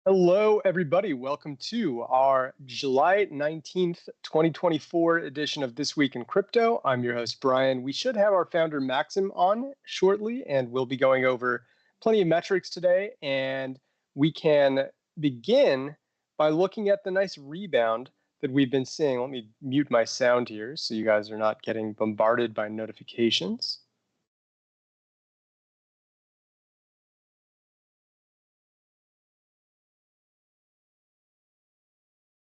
Hello, everybody. Welcome to our July 19th, 2024 edition of This Week in Crypto. I'm your host, Brian. We should have our founder, Maxim, on shortly, and we'll be going over plenty of metrics today. And we can begin by looking at the nice rebound that we've been seeing. Let me mute my sound here so you guys are not getting bombarded by notifications.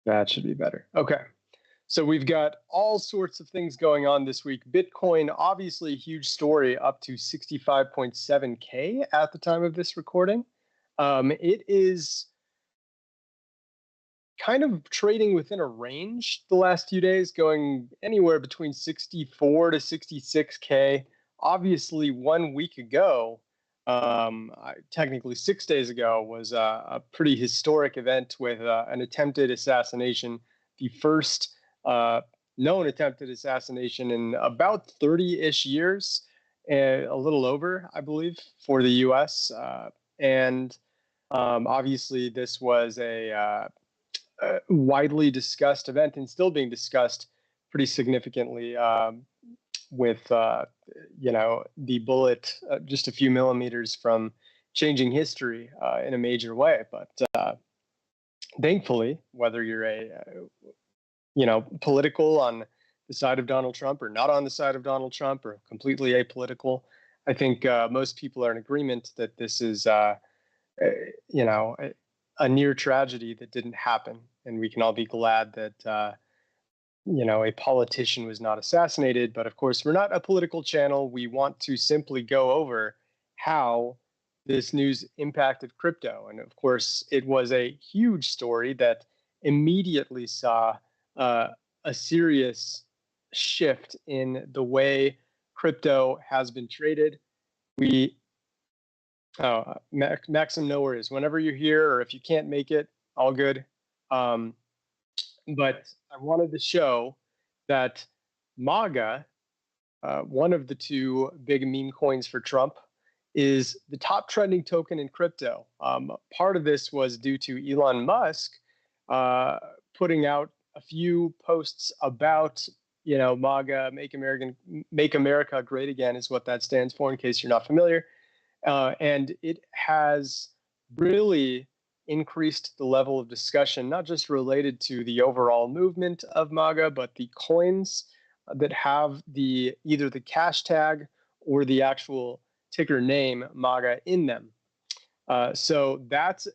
That should be better. Okay. So we've got all sorts of things going on this week. Bitcoin, obviously a huge story, up to 65.7K at the time of this recording. It is kind of trading within a range the last few days, going anywhere between 64 to 66K. Obviously, 1 week ago, technically 6 days ago, was a pretty historic event with an attempted assassination, the first known attempted assassination in about 30-ish years, a little over, I believe, for the U.S. And obviously, this was a widely discussed event and still being discussed pretty significantly with, the bullet just a few millimeters from changing history in a major way. But thankfully, whether you're political on the side of Donald Trump or not on the side of Donald Trump or completely apolitical, I think most people are in agreement that this is, a near tragedy that didn't happen. And we can all be glad that, a politician was not assassinated. But of course, we're not a political channel. We want to simply go over how this news impacted crypto. And of course, it was a huge story that immediately saw a serious shift in the way crypto has been traded. Maxim, no worries. Whenever you're here, or if you can't make it, all good. But I wanted to show that MAGA, one of the two big meme coins for Trump, is the top trending token in crypto. Part of this was due to Elon Musk putting out a few posts about, MAGA, Make America Great Again is what that stands for, in case you're not familiar. And it has really increased the level of discussion, not just related to the overall movement of MAGA, but the coins that have either the cash tag or the actual ticker name MAGA in them. So that's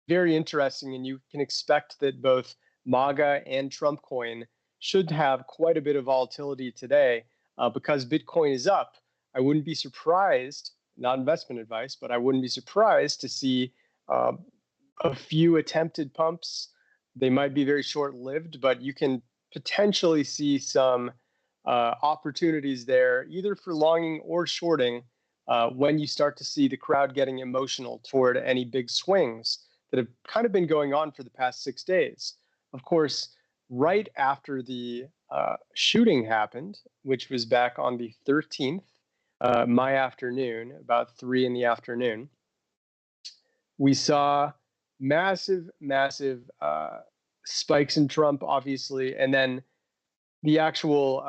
very interesting, and you can expect that both MAGA and Trump coin should have quite a bit of volatility today because Bitcoin is up. I wouldn't be surprised, not investment advice, but I wouldn't be surprised to see a few attempted pumps. They might be very short-lived, but you can potentially see some opportunities there, either for longing or shorting, when you start to see the crowd getting emotional toward any big swings that have kind of been going on for the past 6 days. Of course, right after the shooting happened, which was back on the 13th, my afternoon, about 3 in the afternoon, we saw massive spikes in Trump, obviously, and then the actual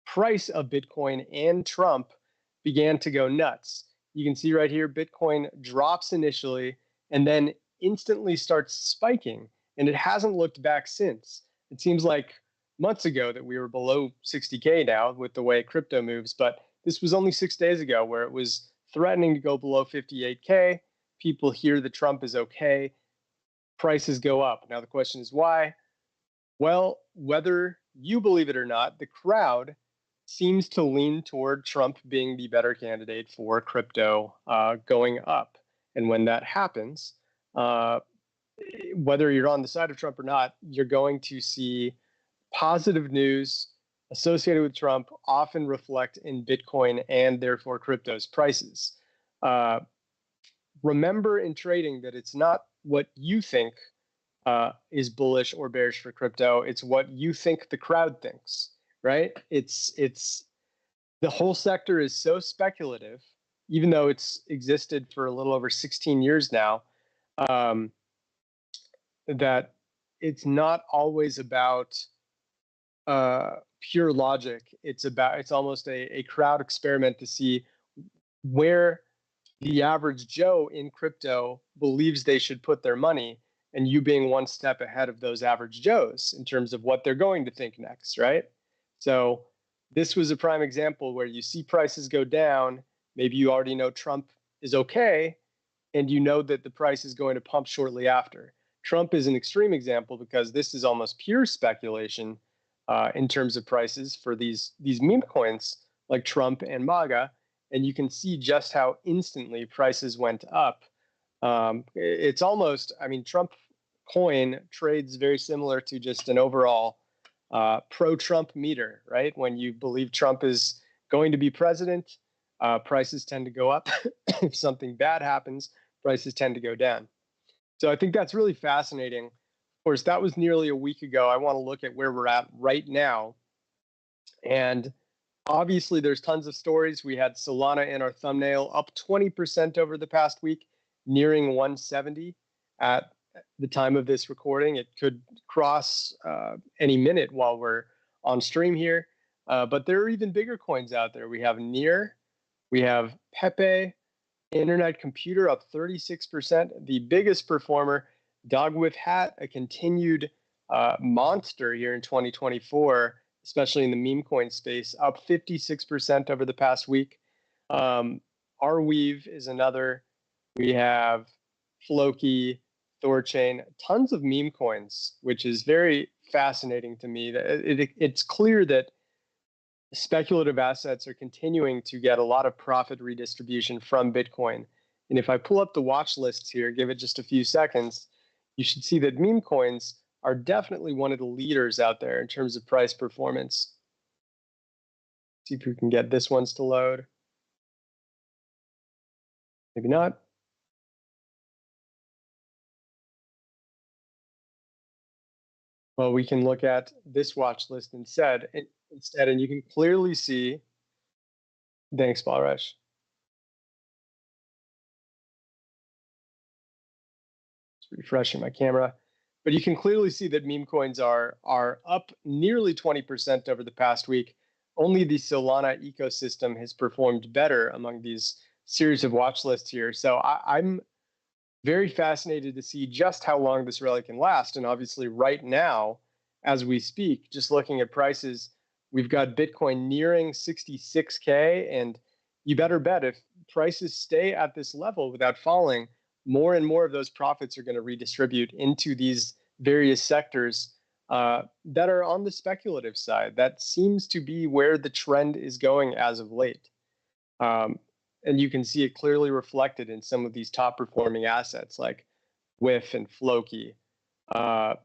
price of Bitcoin and Trump began to go nuts. You can see right here, Bitcoin drops initially and then instantly starts spiking, and it hasn't looked back since. It seems like months ago that we were below 60K now with the way crypto moves, but this was only 6 days ago where it was threatening to go below 58K. People hear that Trump is okay. Prices go up. Now the question is why? Well, whether you believe it or not, the crowd seems to lean toward Trump being the better candidate for crypto going up. And when that happens, whether you're on the side of Trump or not, you're going to see positive news associated with Trump often reflect in Bitcoin and therefore crypto's prices. Remember in trading that it's not what you think is bullish or bearish for crypto. It's what you think the crowd thinks, right? It's the whole sector is so speculative even though it's existed for a little over 16 years now, that it's not always about pure logic. It's almost a crowd experiment to see where the average Joe in crypto believes they should put their money, and you being one step ahead of those average Joes in terms of what they're going to think next, right? So this was a prime example where you see prices go down. Maybe you already know Trump is okay, and you know that the price is going to pump shortly after. Trump is an extreme example because this is almost pure speculation in terms of prices for these meme coins like Trump and MAGA. And you can see just how instantly prices went up. It's almost, I mean, Trump coin trades very similar to just an overall pro-Trump meter, right? When you believe Trump is going to be president, prices tend to go up. If something bad happens, prices tend to go down. So I think that's really fascinating. Of course, that was nearly a week ago. I want to look at where we're at right now. And obviously, there's tons of stories. We had Solana in our thumbnail, up 20% over the past week, nearing 170 at the time of this recording. It could cross any minute while we're on stream here. But there are even bigger coins out there. We have Near, we have Pepe, Internet Computer up 36%. The biggest performer, Dog with Hat, a continued monster here in 2024, especially in the meme coin space, up 56% over the past week. Arweave is another. We have Floki, Thorchain, tons of meme coins, which is very fascinating to me. It's clear that speculative assets are continuing to get a lot of profit redistribution from Bitcoin. And if I pull up the watch lists here, give it just a few seconds, you should see that meme coins are definitely one of the leaders out there in terms of price performance. See if we can get this one's to load. Maybe not. Well, we can look at this watch list instead, and you can clearly see, thanks, Balrush. Just refreshing my camera. But you can clearly see that meme coins are up nearly 20% over the past week. Only the Solana ecosystem has performed better among these series of watch lists here. So I'm very fascinated to see just how long this rally can last. And obviously right now, as we speak, just looking at prices, we've got Bitcoin nearing 66K. And you better bet if prices stay at this level without falling, more and more of those profits are going to redistribute into these various sectors that are on the speculative side. That seems to be where the trend is going as of late. And you can see it clearly reflected in some of these top performing assets like WIF and Floki. And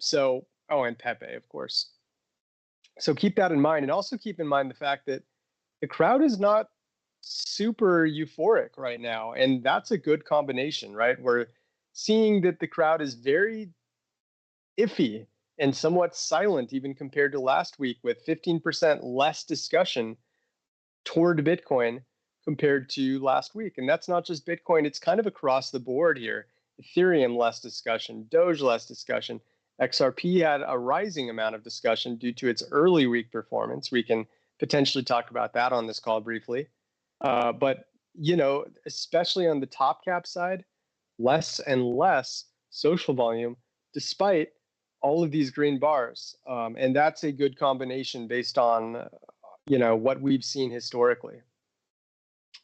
Pepe, of course. So keep that in mind. And also keep in mind the fact that the crowd is not super euphoric right now. And that's a good combination, right? We're seeing that the crowd is very iffy and somewhat silent even compared to last week, with 15% less discussion toward Bitcoin compared to last week. And that's not just Bitcoin, it's kind of across the board here. Ethereum, less discussion. Doge, less discussion. XRP had a rising amount of discussion due to its early week performance. We can potentially talk about that on this call briefly. But, you know, especially on the top cap side, less and less social volume, despite all of these green bars. And that's a good combination based on, what we've seen historically.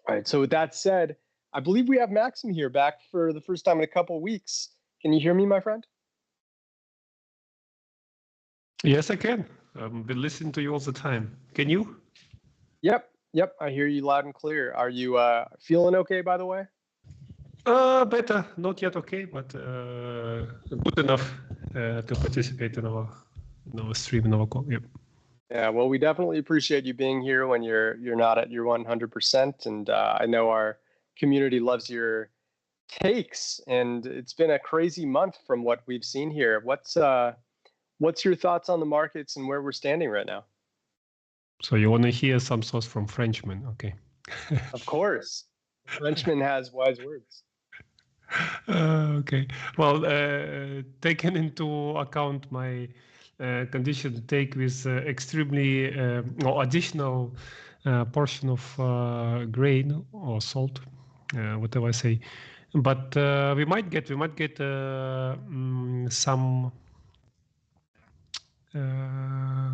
All right, so with that said, I believe we have Maxim here back for the first time in a couple of weeks. Can you hear me, my friend? Yes, I can. I've been listening to you all the time. Can you? Yep, I hear you loud and clear. Are you feeling okay, by the way? Better. Not yet okay, but good enough to participate in our stream, in our call. Yep. Yeah, well, we definitely appreciate you being here when you're not at your 100%. And I know our community loves your takes. And it's been a crazy month from what we've seen here. What's your thoughts on the markets and where we're standing right now? So you want to hear some thoughts from Frenchmen? Okay. Of course. Frenchman has wise words. Okay. Well, taken into account my condition to take with extremely or additional portion of grain or salt, whatever I say, but we might get some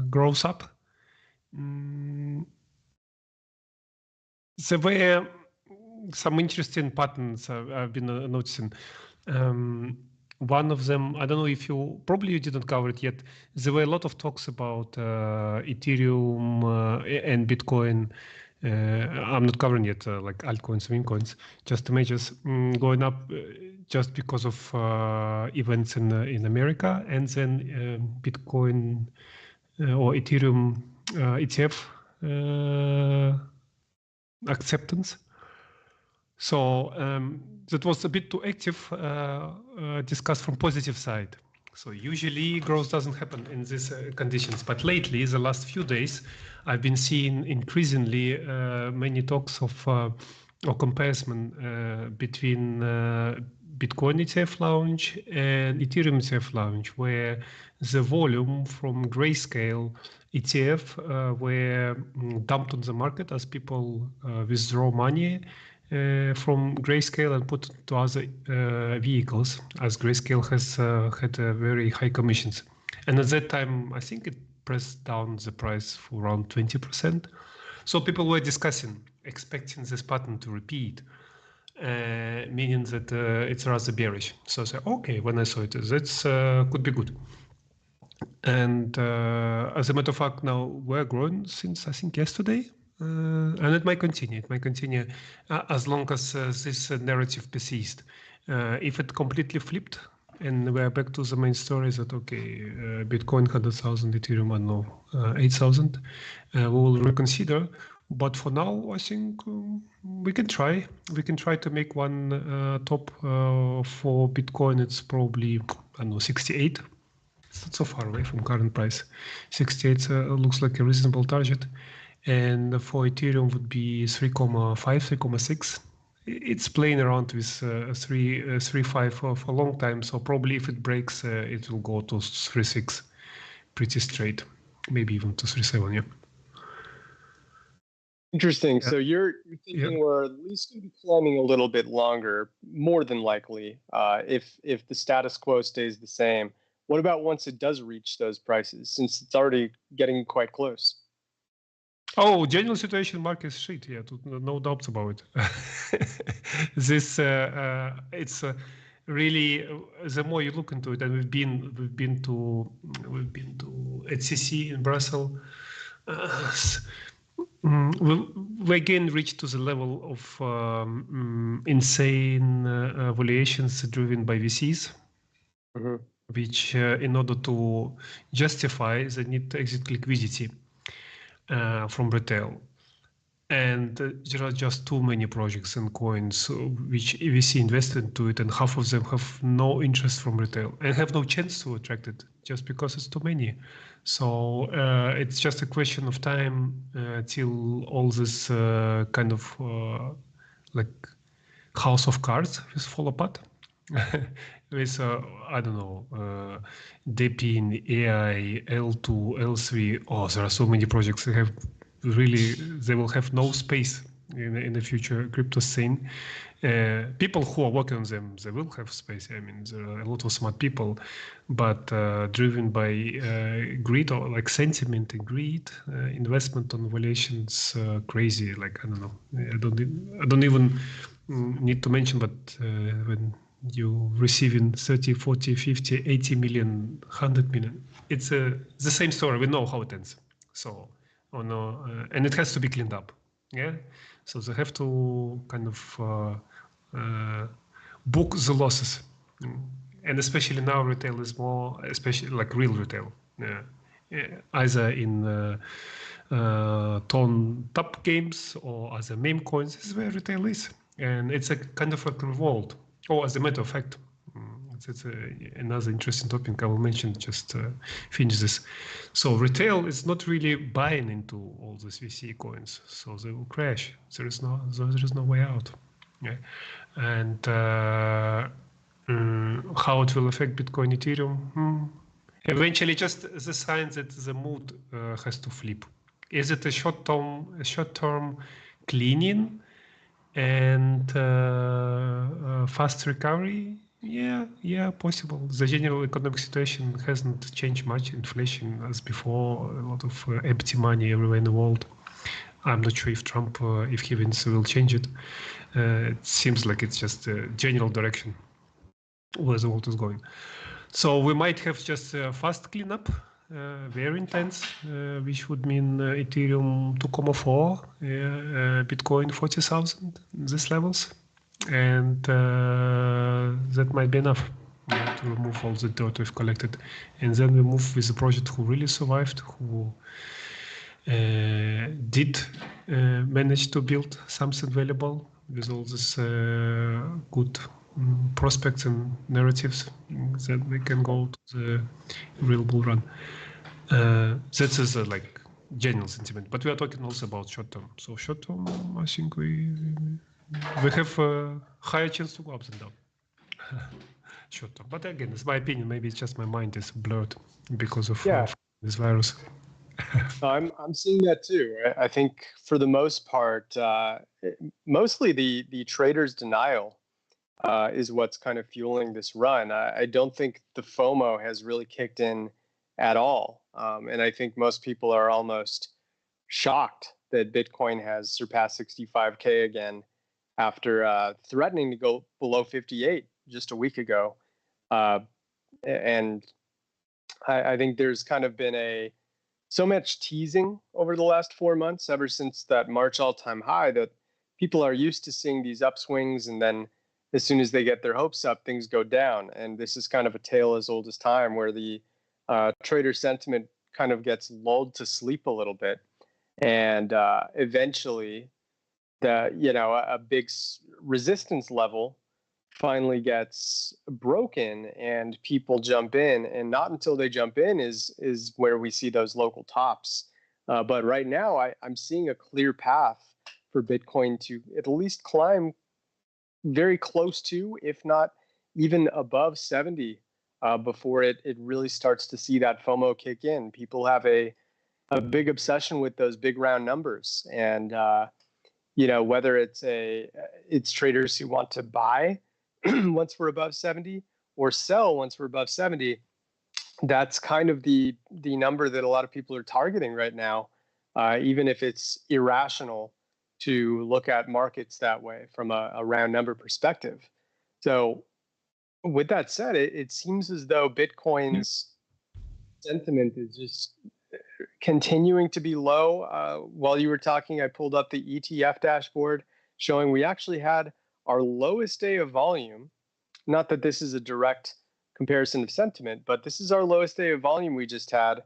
growth up. There were some interesting patterns I've been noticing. One of them, I don't know if you didn't cover it yet. There were a lot of talks about Ethereum and Bitcoin. I'm not covering yet, like altcoins, memecoins, just the majors going up just because of events in America, and then Bitcoin or Ethereum ETF acceptance. So that was a bit too active, discussed from positive side. So usually growth doesn't happen in these conditions. But lately, the last few days, I've been seeing increasingly many talks of or comparison between Bitcoin ETF launch and Ethereum ETF launch, where the volume from Grayscale ETF were dumped on the market as people withdraw money from Grayscale and put to other vehicles, as Grayscale has had very high commissions. And at that time, I think it pressed down the price for around 20%. So people were discussing, expecting this pattern to repeat, meaning that it's rather bearish. So I said, okay, when I saw it, that could be good. And as a matter of fact, now we're growing since I think yesterday. And it might continue. It might continue as long as this narrative persists. If it completely flipped and we're back to the main story that, okay, Bitcoin 100,000, Ethereum, I don't know, 8,000, we will reconsider. But for now, I think we can try. We can try to make one top for Bitcoin. It's probably, I don't know, 68. It's not so far away from current price. 68 looks like a reasonable target. And for Ethereum would be 3.5, 3.6. It's playing around with 3.5 for a long time. So probably if it breaks, it will go to 3.6 pretty straight, maybe even to 3.7. Yeah. Interesting. Yeah. So you're thinking we're at least going to be climbing a little bit longer, more than likely, if the status quo stays the same. What about once it does reach those prices, since it's already getting quite close? Oh, general situation market is shit. Yeah, no doubts about it. This it's really the more you look into it, and we've been to HCC in Brussels. We again reached to the level of insane valuations driven by VCs. Mm-hmm. Which, in order to justify, they need to exit liquidity from retail. And there are just too many projects and coins which VC invested into it, and half of them have no interest from retail and have no chance to attract it just because it's too many. So it's just a question of time till all this kind of like house of cards will fall apart. With, I don't know, DP in AI, L2, L3. Oh, there are so many projects that have really, they will have no space in the future crypto scene. People who are working on them, they will have space. I mean, there are a lot of smart people, but driven by greed or like sentiment and greed, investment on valuations, crazy. Like, I don't know, I don't even need to mention, but when you receiving 30, 40, 50, 80 million, 100 million, it's the same story. We know how it ends. So, and it has to be cleaned up. Yeah. So they have to kind of book the losses. And especially now retail is more, especially like real retail. Either in top games or as a meme coins. This is where retail is. And it's a kind of a revolt. Oh, as a matter of fact, it's another interesting topic I will mention, just finish this. So retail is not really buying into all these VC coins, so they will crash. There is no way out. Yeah. And how it will affect Bitcoin, Ethereum? Eventually, just the sign that the mood has to flip. Is it a short-term cleaning and fast recovery? Yeah, possible. The general economic situation hasn't changed much. Inflation as before, a lot of empty money everywhere in the world. I'm not sure if Trump, if he wins, will change it. It seems like it's just a general direction where the world is going. So we might have just a fast cleanup, very intense, which would mean Ethereum 2.4, Bitcoin 40,000, these levels. And that might be enough to remove all the dirt we've collected. And then we move with the project who really survived, who did manage to build something valuable with all these good prospects and narratives that we can go to the real bull run. That is like general sentiment, but we are talking also about short term. So short term, I think we have a higher chance to go up than down. Short term, but again, it's my opinion. Maybe it's just my mind is blurred because of this virus. I'm seeing that too. I think for the most part, mostly the traders' denial is what's kind of fueling this run. I don't think the FOMO has really kicked in at all. And I think most people are almost shocked that Bitcoin has surpassed 65K again after threatening to go below 58 just a week ago. And I think there's kind of been so much teasing over the last 4 months, ever since that March all-time high, that people are used to seeing these upswings, and then as soon as they get their hopes up, things go down. And this is kind of a tale as old as time, where the trader sentiment kind of gets lulled to sleep a little bit, and eventually, a big resistance level finally gets broken and people jump in, and not until they jump in is where we see those local tops. But right now I'm seeing a clear path for Bitcoin to at least climb very close to, if not even above 70, before it really starts to see that FOMO kick in. People have a big obsession with those big round numbers, and whether it's traders who want to buy once we're above 70 or sell once we're above 70, that's kind of the number that a lot of people are targeting right now, even if it's irrational to look at markets that way from a round number perspective. So with that said, it seems as though Bitcoin's sentiment is just continuing to be low. While you were talking, I pulled up the ETF dashboard showing we actually had our lowest day of volume. Not that this is a direct comparison of sentiment, but this is our lowest day of volume we just had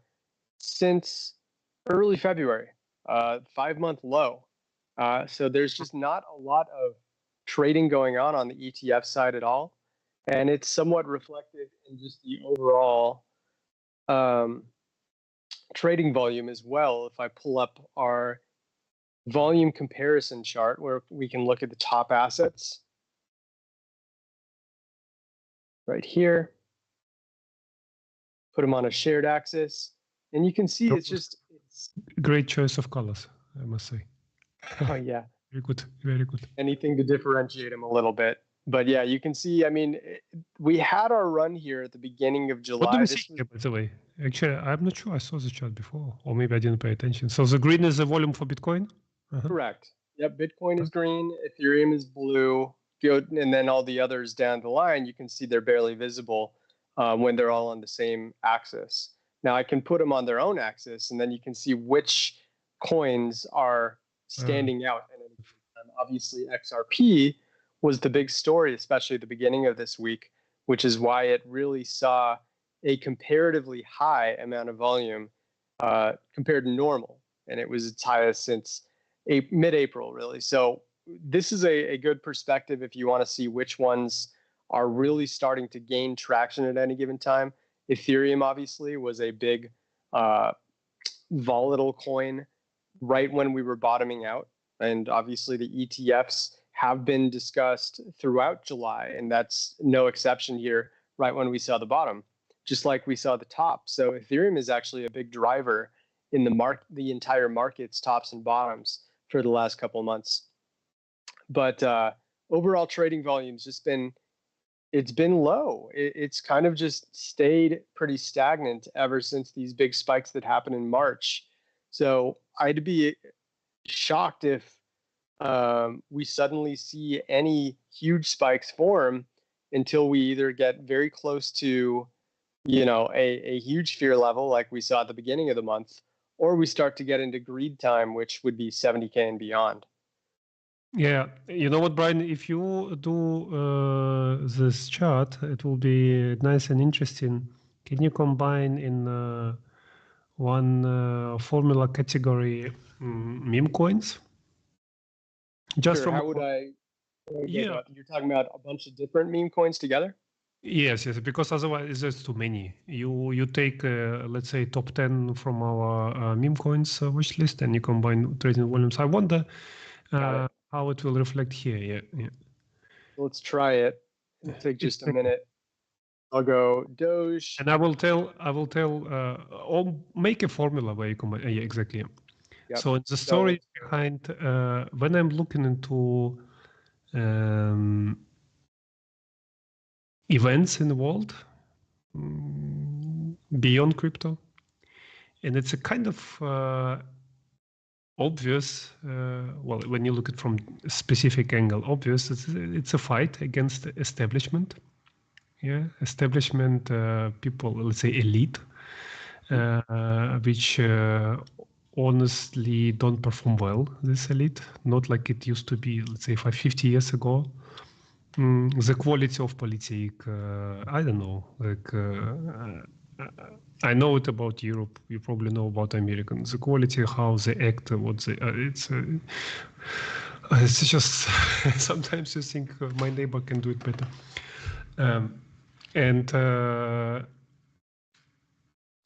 since early February, 5-month low. So there's just not a lot of trading going on the ETF side at all. And it's somewhat reflected in just the overall trading volume as well. If I pull up our volume comparison chart, where we can look at the top assets right here, put them on a shared axis, and you can see it's great choice of colors, I must say. Oh yeah, very good. Anything to differentiate them a little bit. But yeah, you can see, I mean, we had our run here at the beginning of July. What do we see here, by the way? Actually, I'm not sure I saw the chart before, or maybe I didn't pay attention. So the green is the volume for Bitcoin? Correct. Yep, Bitcoin is green, Ethereum is blue, and then all the others down the line, you can see they're barely visible when they're all on the same axis. Now I can put them on their own axis, and then you can see which coins are standing out. And obviously XRP was the big story, especially at the beginning of this week, which is why it really saw a comparatively high amount of volume compared to normal. And it was its highest since mid-April, really. So this is a good perspective if you want to see which ones are really starting to gain traction at any given time. Ethereum, obviously, was a big volatile coin right when we were bottoming out. And obviously the ETFs have been discussed throughout July, and that's no exception here, right when we saw the bottom, just like we saw the top. So Ethereum is actually a big driver in the entire market's tops and bottoms for the last couple of months. But overall trading volume's just it's been low. It's kind of just stayed pretty stagnant ever since these big spikes that happened in March. So I'd be shocked if we suddenly see any huge spikes form until we either get very close to, a huge fear level like we saw at the beginning of the month, or we start to get into greed time, which would be 70K and beyond. Yeah, you know what, Brian, if you do this chart, it will be nice and interesting. Can you combine in one formula category meme coins? Just Sure, from how would I yeah. You're talking about a bunch of different meme coins together? Yes, because otherwise there's too many. You take let's say top 10 from our meme coins wish list, and you combine trading volumes. I wonder how it will reflect here. Yeah. Let's try it. It'll take just a minute. I'll go Doge. And I will tell, or make a formula where you combine. Yeah, exactly. Yep. So the story behind when I'm looking into events in the world beyond crypto, and it's a kind of obvious. Well, when you look at it from a specific angle, obvious. It's a fight against establishment. Yeah, establishment people, let's say elite, which honestly don't perform well. This elite, not like it used to be, let's say 50 years ago. The quality of politics, I don't know. Like I know it about Europe. You probably know about Americans. The quality, how they act, what they. It's just sometimes you think my neighbor can do it better.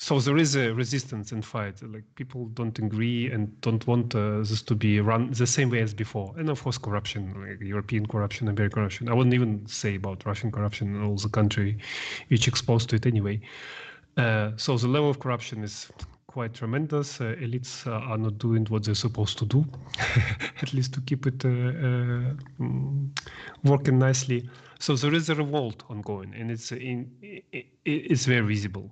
So there is a resistance and fight. Like people don't agree and don't want this to be run the same way as before. And of course, corruption, like European corruption, American corruption. I wouldn't even say about Russian corruption and all the country which exposed to it anyway. So the level of corruption is quite tremendous. Elites are not doing what they're supposed to do, at least to keep it working nicely. So there is a revolt ongoing, and it's very visible.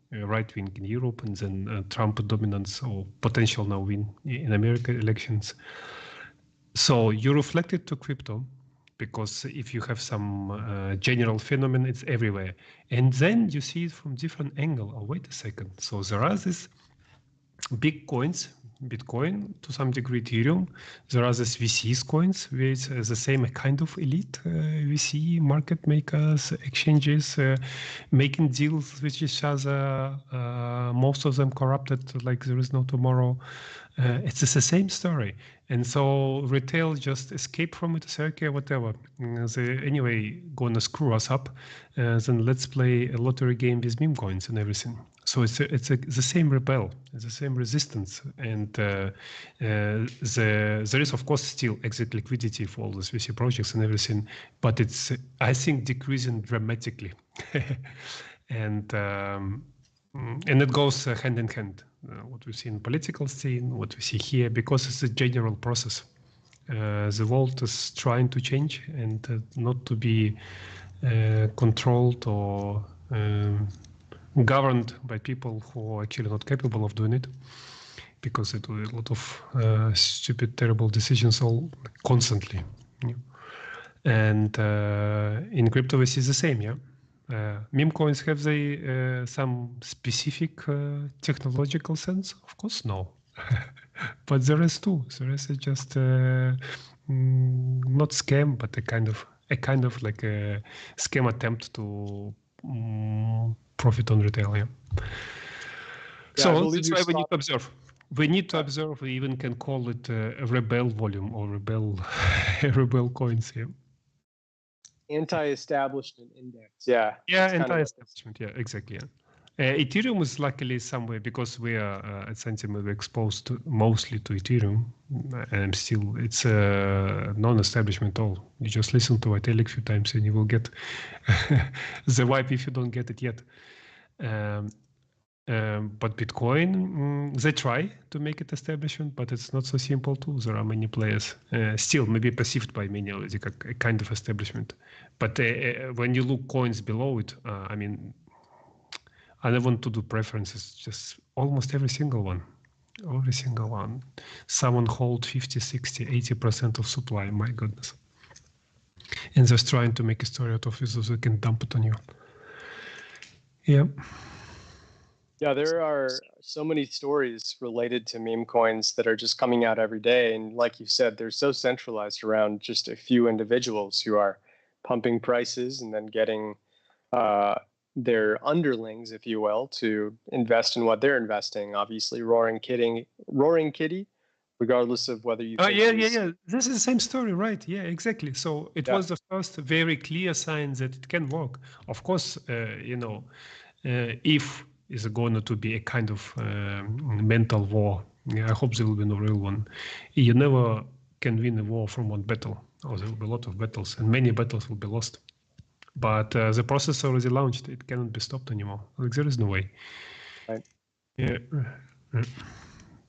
Right wing in Europe, and then Trump dominance or potential now win in America elections. So you reflect it to crypto, because if you have some general phenomenon, it's everywhere. And then you see it from different angle. Oh, wait a second. So there are these big coins, Bitcoin, to some degree Ethereum. There are these VCs coins with the same kind of elite VC market makers, exchanges, making deals with each other, most of them corrupted like there is no tomorrow. It's the same story. And so retail just escape from it, say, okay, whatever. They anyway gonna screw us up. Then let's play a lottery game with meme coins and everything. So it's the same rebel, it's the same resistance. And there is, of course, still exit liquidity for all these VC projects and everything, but it's, I think, decreasing dramatically. And it goes hand in hand. What we see in political scene, what we see here, because it's a general process. The world is trying to change and not to be controlled or governed by people who are actually not capable of doing it, because they do a lot of stupid, terrible decisions all constantly. Yeah. And in crypto, we see the same. Yeah. Meme coins, have they some specific technological sense? Of course, no. But there is too. There is just not scam, but a kind of like a scam attempt to profit on retail. Yeah. So that's why we need to observe. We need to observe. We even can call it a rebel volume or rebel coins. Yeah. Anti-establishment index. Yeah. Yeah, anti-establishment. Yeah, exactly. Yeah. Ethereum is luckily somewhere because we are at Santiment exposed mostly to Ethereum, and still it's a non-establishment at all. You just listen to it a few times and you will get the vibe if you don't get it yet. But Bitcoin, they try to make it establishment, but it's not so simple too. There are many players, still maybe perceived by many as a kind of establishment. But when you look coins below it, I mean, I don't want to do preferences, just almost every single one. Every single one. Someone hold 50, 60, 80% of supply, my goodness. And just trying to make a story out of it so they can dump it on you. Yeah. Yeah, there are so many stories related to meme coins that are just coming out every day. And like you said, they're so centralized around just a few individuals who are pumping prices and then getting their underlings, if you will, to invest in what they're investing. Obviously, roaring kitty, regardless of whether you think yeah. This is the same story, right? Yeah, exactly. So it was the first very clear sign that it can work. Of course, if is going to be a kind of mental war. Yeah, I hope there will be no real one. You never can win a war from one battle. Or there will be a lot of battles, and many battles will be lost. But the process already launched. It cannot be stopped anymore. Like there is no way. Right. Yeah.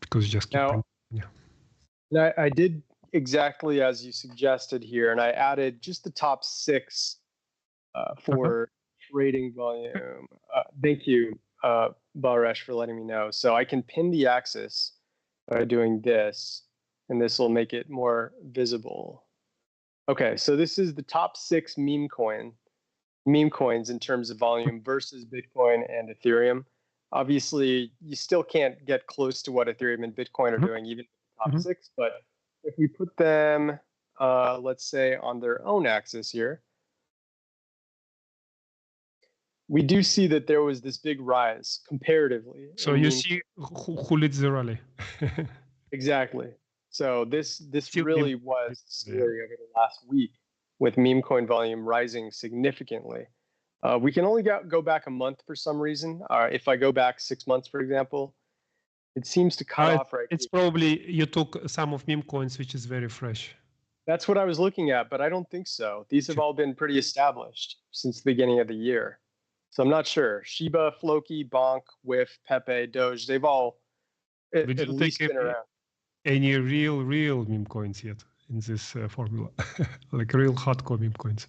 Because you just keep. Now, I did exactly as you suggested here, and I added just the top 6 for trading volume. Thank you, Bearish, for letting me know. So I can pin the axis by doing this, and this will make it more visible. Okay, so this is the top 6 meme coins in terms of volume versus Bitcoin and Ethereum. Obviously, you still can't get close to what Ethereum and Bitcoin are doing, even the top 6. But if we put them, let's say, on their own axis here, we do see that there was this big rise comparatively. So you see who leads the rally. Exactly. So this really was the story over the last week, with meme coin volume rising significantly. We can only go back a month for some reason. If I go back 6 months, for example, it seems to cut off right It's here. probably you took some of meme coins, which is very fresh. That's what I was looking at, but I don't think so. These have all been pretty established since the beginning of the year. So I'm not sure. Shiba, Floki, Bonk, Whiff, Pepe, Doge, they've all at least been around. Any real meme coins yet in this formula? Like real hardcore meme coins?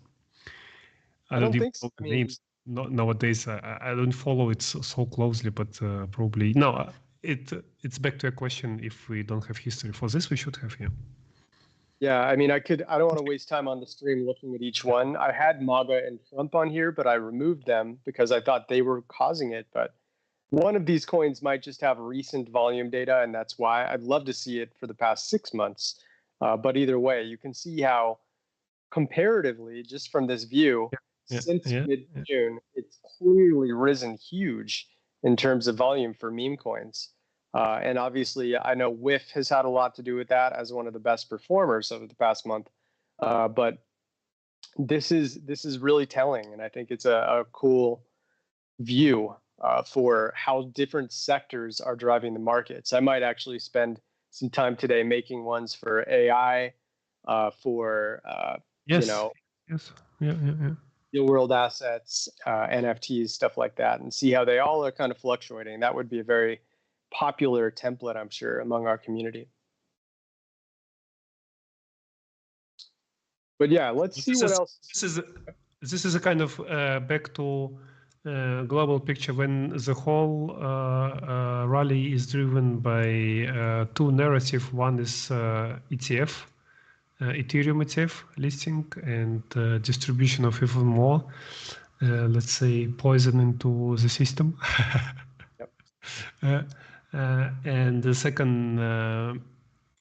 I don't think so. Names. Nowadays, I don't follow it so closely, but probably no. It's back to a question: if we don't have history for this, we should have here. Yeah, I mean, I don't want to waste time on the stream looking at each one. I had MAGA and Trump on here, but I removed them because I thought they were causing it. But one of these coins might just have recent volume data, and that's why. I'd love to see it for the past 6 months. But either way, you can see how comparatively, just from this view, since mid-June, it's clearly risen huge in terms of volume for meme coins. And obviously, I know Whiff has had a lot to do with that as one of the best performers over the past month. But this is really telling, and I think it's a cool view for how different sectors are driving the markets. I might actually spend some time today making ones for AI, for real world assets, NFTs, stuff like that, and see how they all are kind of fluctuating. That would be a very popular template, I'm sure, among our community. But yeah, let's see what else. This is a kind of back to global picture when the whole rally is driven by two narratives. One is ETF, Ethereum ETF listing and distribution of even more, let's say, poison into the system. And the second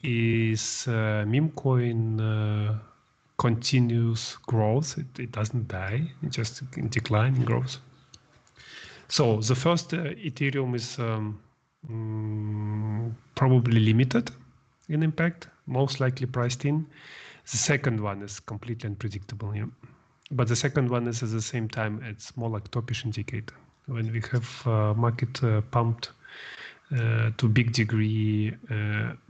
is meme coin continuous growth. It doesn't die, it just decline in growth. So the first Ethereum is probably limited in impact, most likely priced in. The second one is completely unpredictable. Yeah. But the second one is at the same time, it's more like topish indicator. when we have market pumped to big degree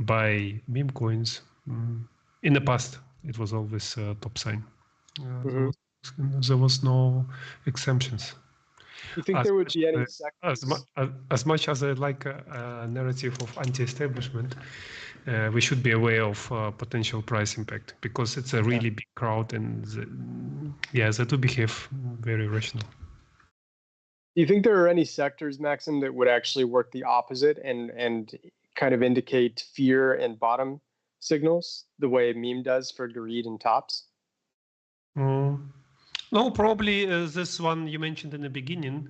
by meme coins. In the past, it was always top sign. There was no exemptions. You think there would be any sectors? As much as I like a narrative of anti-establishment, we should be aware of potential price impact because it's a really big crowd and they do behave very rational. Do you think there are any sectors, Maxim, that would actually work the opposite and kind of indicate fear and bottom signals the way meme does for greed and tops? No, probably this one you mentioned in the beginning,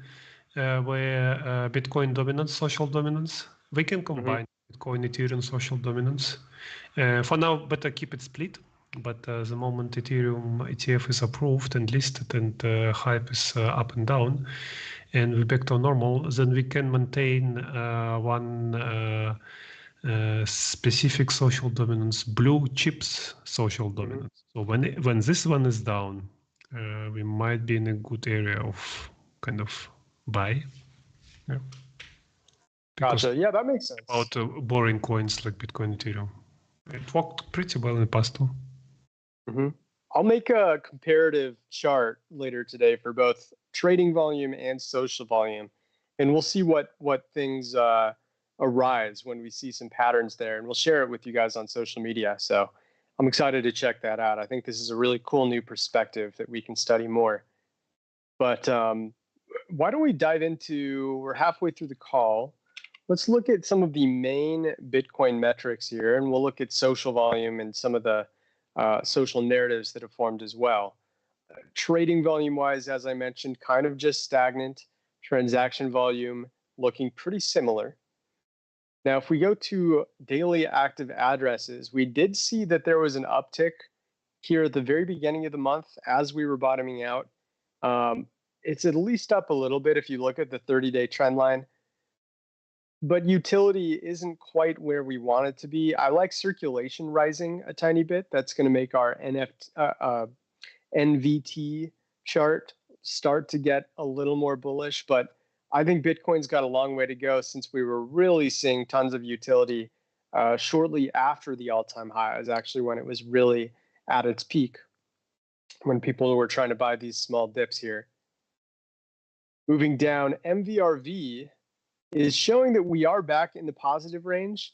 where Bitcoin dominance, social dominance. We can combine Bitcoin, Ethereum, social dominance. For now, better keep it split. But the moment Ethereum ETF is approved and listed and hype is up and down, and we're back to normal, then we can maintain one specific social dominance, blue chips social dominance. So when this one is down, we might be in a good area of kind of buy. Yeah. Gotcha. Yeah, that makes sense. About boring coins like Bitcoin, Ethereum. It worked pretty well in the past too. I'll make a comparative chart later today for both trading volume and social volume, and we'll see what things arise when we see some patterns there, and we'll share it with you guys on social media. So I'm excited to check that out. I think this is a really cool new perspective that we can study more. But why don't we dive into, we're halfway through the call. Let's look at some of the main Bitcoin metrics here, and we'll look at social volume and some of the social narratives that have formed as well. Trading volume-wise, as I mentioned, kind of just stagnant. Transaction volume looking pretty similar. Now, if we go to daily active addresses, we did see that there was an uptick here at the very beginning of the month as we were bottoming out. It's at least up a little bit if you look at the 30-day trend line. But utility isn't quite where we want it to be. I like circulation rising a tiny bit. That's going to make our NVT chart start to get a little more bullish. But I think Bitcoin's got a long way to go since we were really seeing tons of utility shortly after the all-time high is actually when it was really at its peak, when people were trying to buy these small dips here. Moving down, MVRV is showing that we are back in the positive range.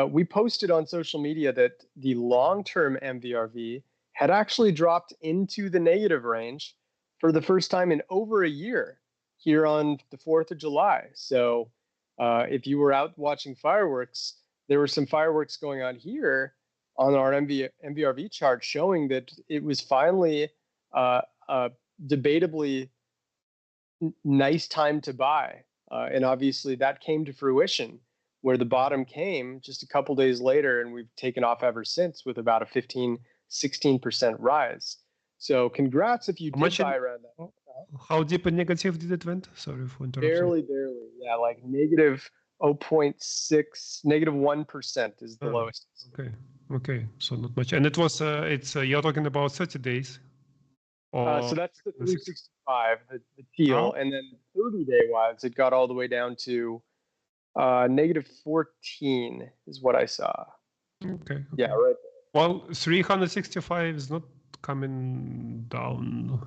We posted on social media that the long-term MVRV had actually dropped into the negative range for the first time in over a year here on the 4th of July. So if you were out watching fireworks, there were some fireworks going on here on our MVRV chart showing that it was finally debatably nice time to buy. And obviously that came to fruition where the bottom came just a couple days later, and we've taken off ever since with about a 15-16% rise. So congrats if you did buy around that. How deep and negative did it went? Sorry for interrupting. Barely. Yeah, like negative 0.6, negative 1% is the lowest. Okay. So not much. And it was, you're talking about 30 days? So that's the 365, the teal, and then 30-day wise, it got all the way down to negative 14 is what I saw. Okay. Yeah, right. Well, 365 is not coming down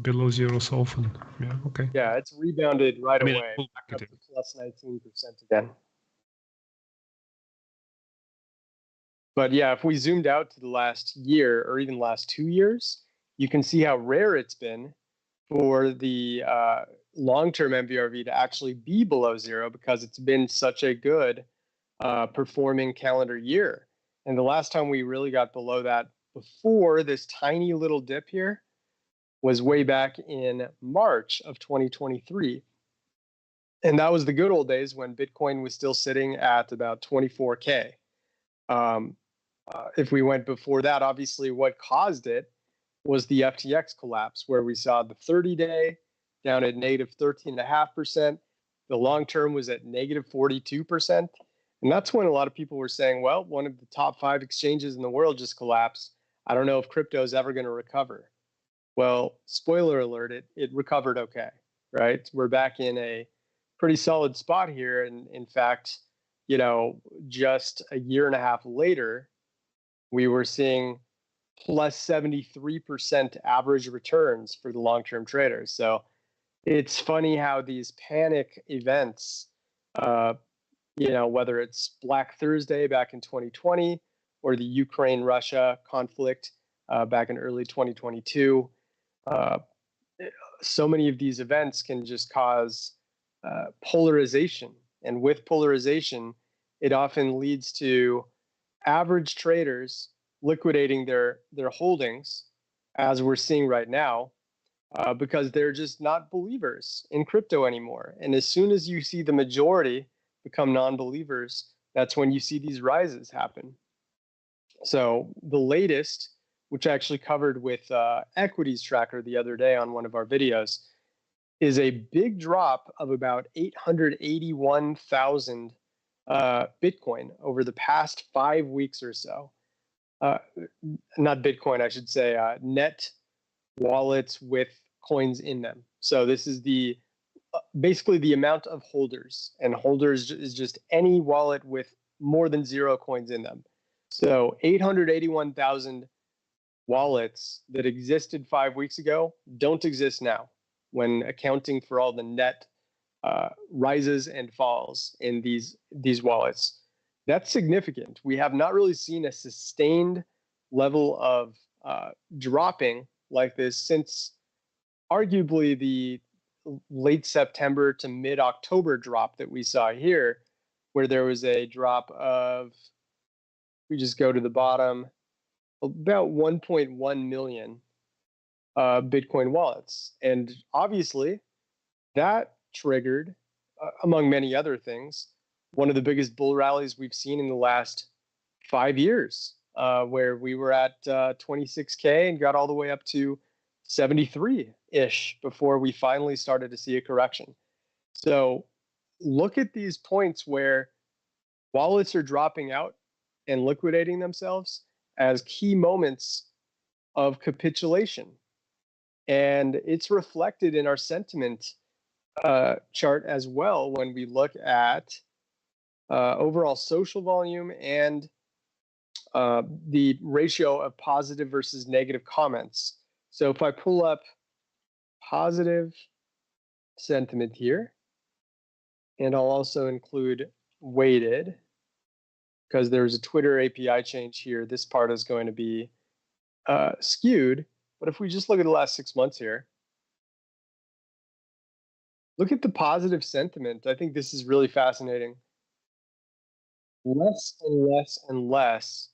below zero so often. Yeah, okay. Yeah, it's rebounded right away, back up to plus 19% again. But yeah, if we zoomed out to the last year or even last 2 years, you can see how rare it's been for the long-term MVRV to actually be below zero because it's been such a good performing calendar year. And the last time we really got below that before this tiny little dip here was way back in March of 2023. And that was the good old days when Bitcoin was still sitting at about 24K. If we went before that, obviously what caused it was the FTX collapse, where we saw the 30-day down at negative 13.5%. The long-term was at negative 42%. And that's when a lot of people were saying, well, one of the top 5 exchanges in the world just collapsed. I don't know if crypto is ever going to recover. Well, spoiler alert, it recovered okay, right? We're back in a pretty solid spot here. And in fact, just a year and a half later, we were seeing plus 73% average returns for the long-term traders. So it's funny how these panic events, whether it's Black Thursday back in 2020 or the Ukraine-Russia conflict back in early 2022, so many of these events can just cause polarization. And with polarization, it often leads to average traders liquidating their holdings, as we're seeing right now, because they're just not believers in crypto anymore. And as soon as you see the majority become non-believers, that's when you see these rises happen. So the latest, which I actually covered with Equities Tracker the other day on one of our videos, is a big drop of about 881,000 Bitcoin over the past 5 weeks or so. Not Bitcoin, I should say, net wallets with coins in them. So this is basically the amount of holders, and holders is just any wallet with more than 0 coins in them. So 881,000 wallets that existed 5 weeks ago don't exist now, when accounting for all the net rises and falls in these wallets. That's significant. We have not really seen a sustained level of dropping like this since arguably the late September to mid-October drop that we saw here, where there was a drop of, we just go to the bottom, about 1.1 million Bitcoin wallets. And obviously that triggered, among many other things, one of the biggest bull rallies we've seen in the last 5 years, where we were at 26K and got all the way up to 73-ish before we finally started to see a correction. So look at these points where wallets are dropping out and liquidating themselves as key moments of capitulation. And it's reflected in our sentiment chart as well when we look at overall social volume and the ratio of positive versus negative comments. So if I pull up positive sentiment here, and I'll also include weighted, because there's a Twitter API change here, this part is going to be skewed. But if we just look at the last 6 months here, look at the positive sentiment. I think this is really fascinating. Less and less and less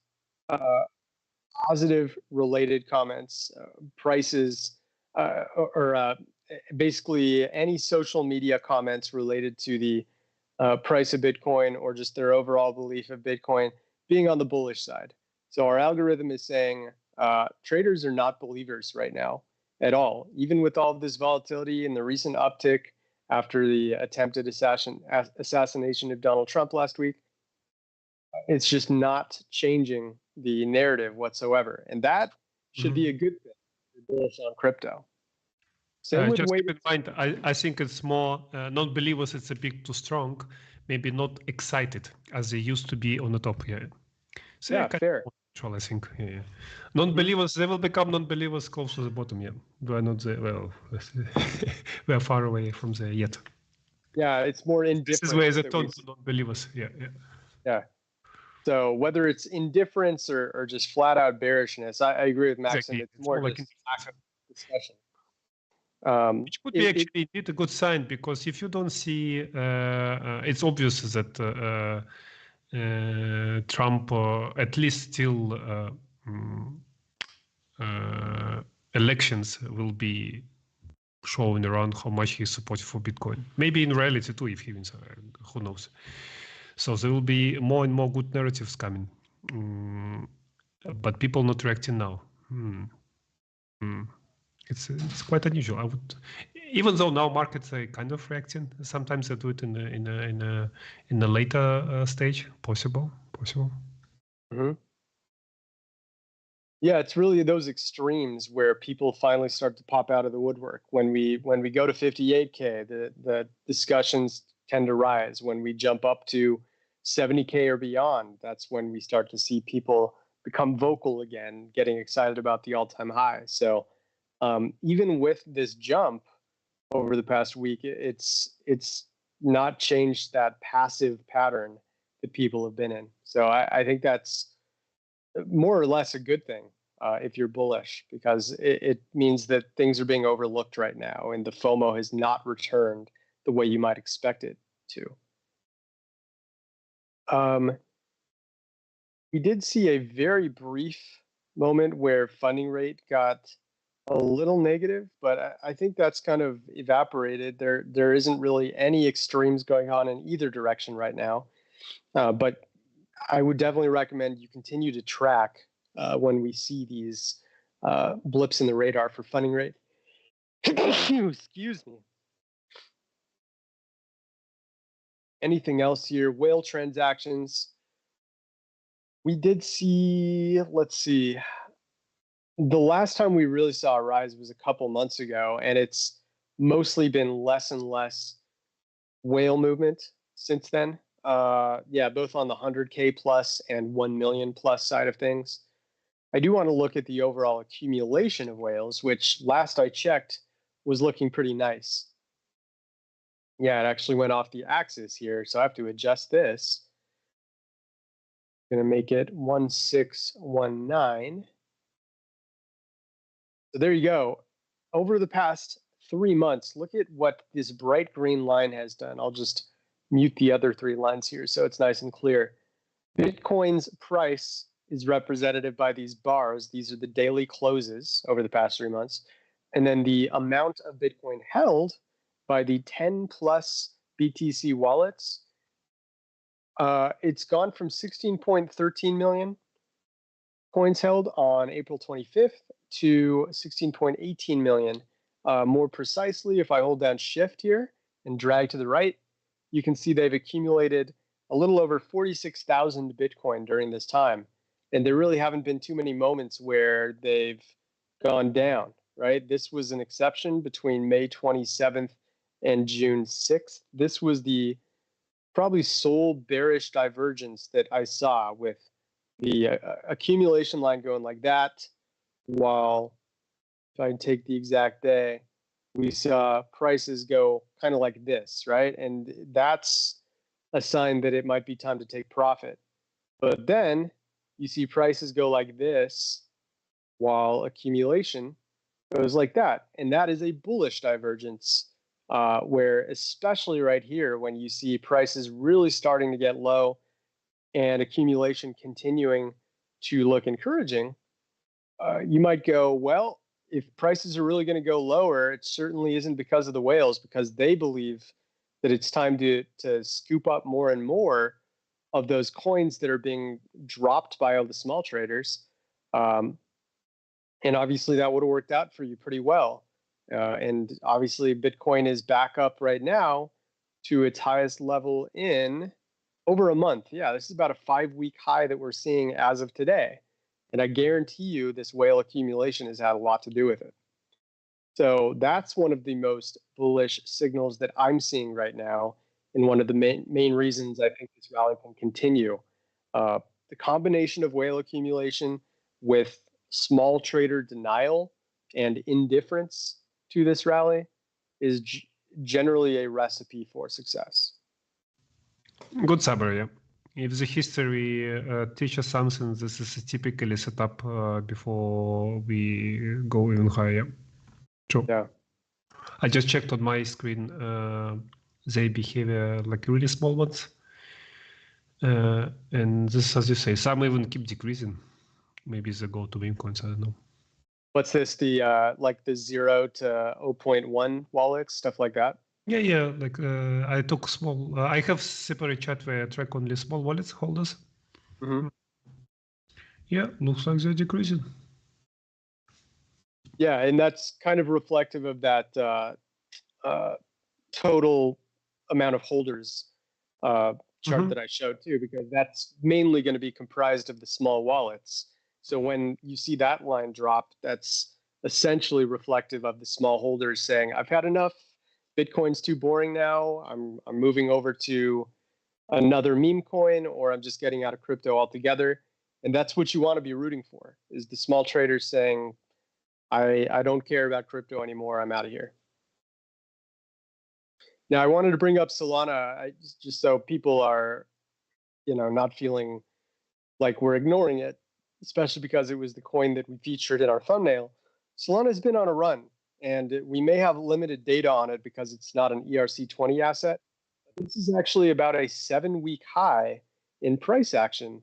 positive related comments, prices, or basically any social media comments related to the price of Bitcoin or just their overall belief of Bitcoin being on the bullish side. So our algorithm is saying traders are not believers right now at all, even with all of this volatility and the recent uptick after the attempted assassination of Donald Trump last week. It's just not changing the narrative whatsoever. And that should be a good thing for bullish on crypto. Same with just weight. keep in mind, I think it's more non-believers, it's a bit too strong, maybe not excited as they used to be on the top here. So yeah, fair. I think. Yeah. Non-believers, they will become non-believers close to the bottom. Yeah, we are not there. Well, we are far away from there yet. Yeah, it's more indifference. This is where the turn to non-believers. Yeah. So whether it's indifference or just flat out bearishness, I agree with Maxim. Exactly. It's more like just lack of discussion. Which could be actually indeed a good sign, because if you don't see, it's obvious that Trump, at least till elections, will be showing around how much he's supportive for Bitcoin. Maybe in reality too, if he wins, who knows. So there will be more and more good narratives coming, but people not reacting now. It's quite unusual. I would, even though now markets are kind of reacting, sometimes they do it in a later stage. Possible. Mm-hmm. Yeah, it's really those extremes where people finally start to pop out of the woodwork. When we go to 58K, the discussions tend to rise. When we jump up to 70K or beyond, that's when we start to see people become vocal again, getting excited about the all-time high. So even with this jump over the past week, it's not changed that passive pattern that people have been in. So I think that's more or less a good thing if you're bullish, because it means that things are being overlooked right now and the FOMO has not returned the way you might expect it to. We did see a very brief moment where funding rate got a little negative, but I think that's kind of evaporated. There isn't really any extremes going on in either direction right now. But I would definitely recommend you continue to track when we see these blips in the radar for funding rate. Excuse me. Anything else here? Whale transactions. We did see, let's see, the last time we really saw a rise was a couple months ago, and it's mostly been less and less whale movement since then. Yeah, both on the 100K plus and 1 million plus side of things. I do want to look at the overall accumulation of whales, which last I checked was looking pretty nice. Yeah, it actually went off the axis here, so I have to adjust this. I'm going to make it 1619. So there you go. Over the past 3 months, look at what this bright green line has done. I'll just mute the other 3 lines here so it's nice and clear. Bitcoin's price is representative by these bars. These are the daily closes over the past 3 months. And then the amount of Bitcoin held by the 10 plus BTC wallets. It's gone from 16.13 million coins held on April 25th to 16.18 million. More precisely, if I hold down shift here and drag to the right, you can see they've accumulated a little over 46,000 Bitcoin during this time. And there really haven't been too many moments where they've gone down, right? This was an exception between May 27th and June 6th. This was the probably sole bearish divergence that I saw, with the accumulation line going like that, while if I take the exact day, we saw prices go kind of like this, right? And that's a sign that it might be time to take profit. But then you see prices go like this while accumulation goes like that. And that is a bullish divergence, where especially right here, when you see prices really starting to get low and accumulation continuing to look encouraging, you might go, well, if prices are really going to go lower, it certainly isn't because of the whales, because they believe that it's time to scoop up more and more of those coins that are being dropped by all the small traders. And obviously that would have worked out for you pretty well. And obviously Bitcoin is back up right now to its highest level in over a month. Yeah, this is about a 5-week high that we're seeing as of today. And I guarantee you this whale accumulation has had a lot to do with it. So that's one of the most bullish signals that I'm seeing right now, and one of the main reasons I think this rally can continue. The combination of whale accumulation with small trader denial and indifference to this rally is generally a recipe for success. Good summary. Yeah. If the history teaches something, this is typically set up before we go even higher. True. Yeah. I just checked on my screen. They behave like really small ones. And this, as you say, some even keep decreasing. Maybe they go to Memecoins, I don't know. What's this, the like the 0 to 0.1 wallets, stuff like that? Yeah. Like I took small. I have separate chart where I track only small wallets holders. Mm-hmm. Yeah, looks like they're decreasing. Yeah, and that's kind of reflective of that total amount of holders chart that I showed too, because that's mainly going to be comprised of the small wallets. So when you see that line drop, that's essentially reflective of the small holders saying, I've had enough. Bitcoin's too boring now. I'm moving over to another meme coin, or I'm just getting out of crypto altogether. And that's what you want to be rooting for, is the small traders saying, I don't care about crypto anymore. I'm out of here. Now, I wanted to bring up Solana just so people are, not feeling like we're ignoring it, especially because it was the coin that we featured in our thumbnail. Solana has been on a run, and we may have limited data on it because it's not an ERC20 asset. This is actually about a 7-week high in price action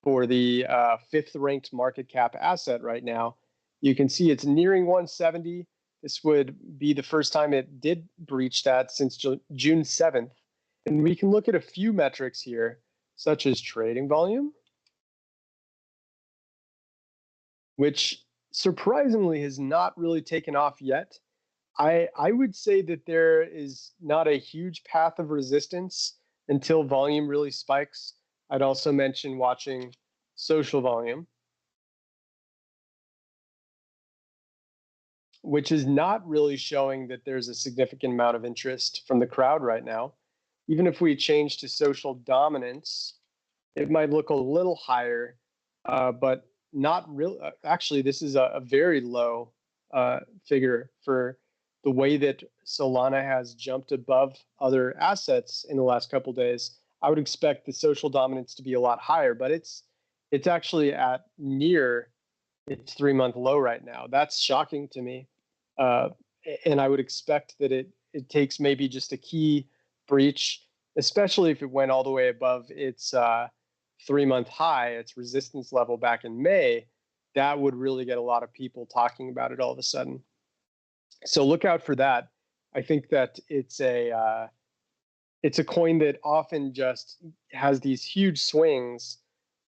for the 5th ranked market cap asset right now. You can see it's nearing 170. This would be the first time it did breach that since June 7th. And we can look at a few metrics here, such as trading volume, which surprisingly has not really taken off yet. I would say that there is not a huge path of resistance until volume really spikes. I'd also mention watching social volume, which is not really showing that there's a significant amount of interest from the crowd right now. Even if we change to social dominance, it might look a little higher, but not really. Actually, this is a very low figure for the way that Solana has jumped above other assets in the last couple of days. I would expect the social dominance to be a lot higher, but it's actually at near its 3-month low right now. That's shocking to me. And I would expect that it takes maybe just a key breach, especially if it went all the way above its 3-month high, its resistance level back in May. That would really get a lot of people talking about it all of a sudden. So look out for that. I think that it's a coin that often just has these huge swings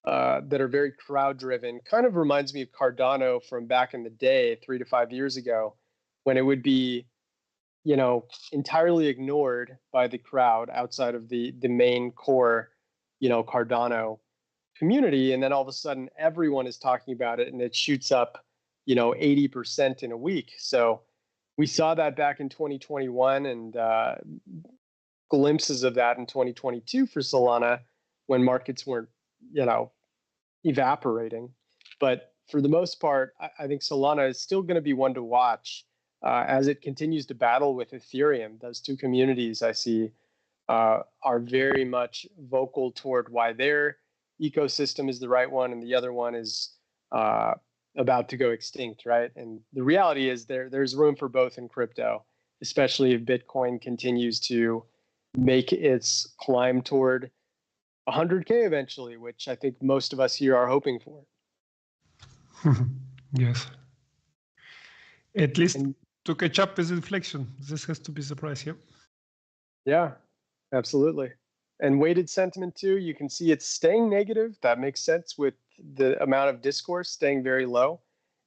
that are very crowd driven. Kind of reminds me of Cardano from back in the day, 3 to 5 years ago, when it would be, entirely ignored by the crowd outside of the main core, Cardano community. And then all of a sudden everyone is talking about it and it shoots up, 80% in a week. So we saw that back in 2021 and glimpses of that in 2022 for Solana when markets weren't, evaporating. But for the most part, I think Solana is still going to be one to watch as it continues to battle with Ethereum. Those two communities I see are very much vocal toward why their ecosystem is the right one and the other one is about to go extinct, right? And the reality is there's room for both in crypto, especially if Bitcoin continues to make its climb toward 100K eventually, which I think most of us here are hoping for. Yes. At least to catch up with inflation, this has to be the price, yeah? Yeah, absolutely. And weighted sentiment too, you can see it's staying negative. That makes sense with the amount of discourse staying very low.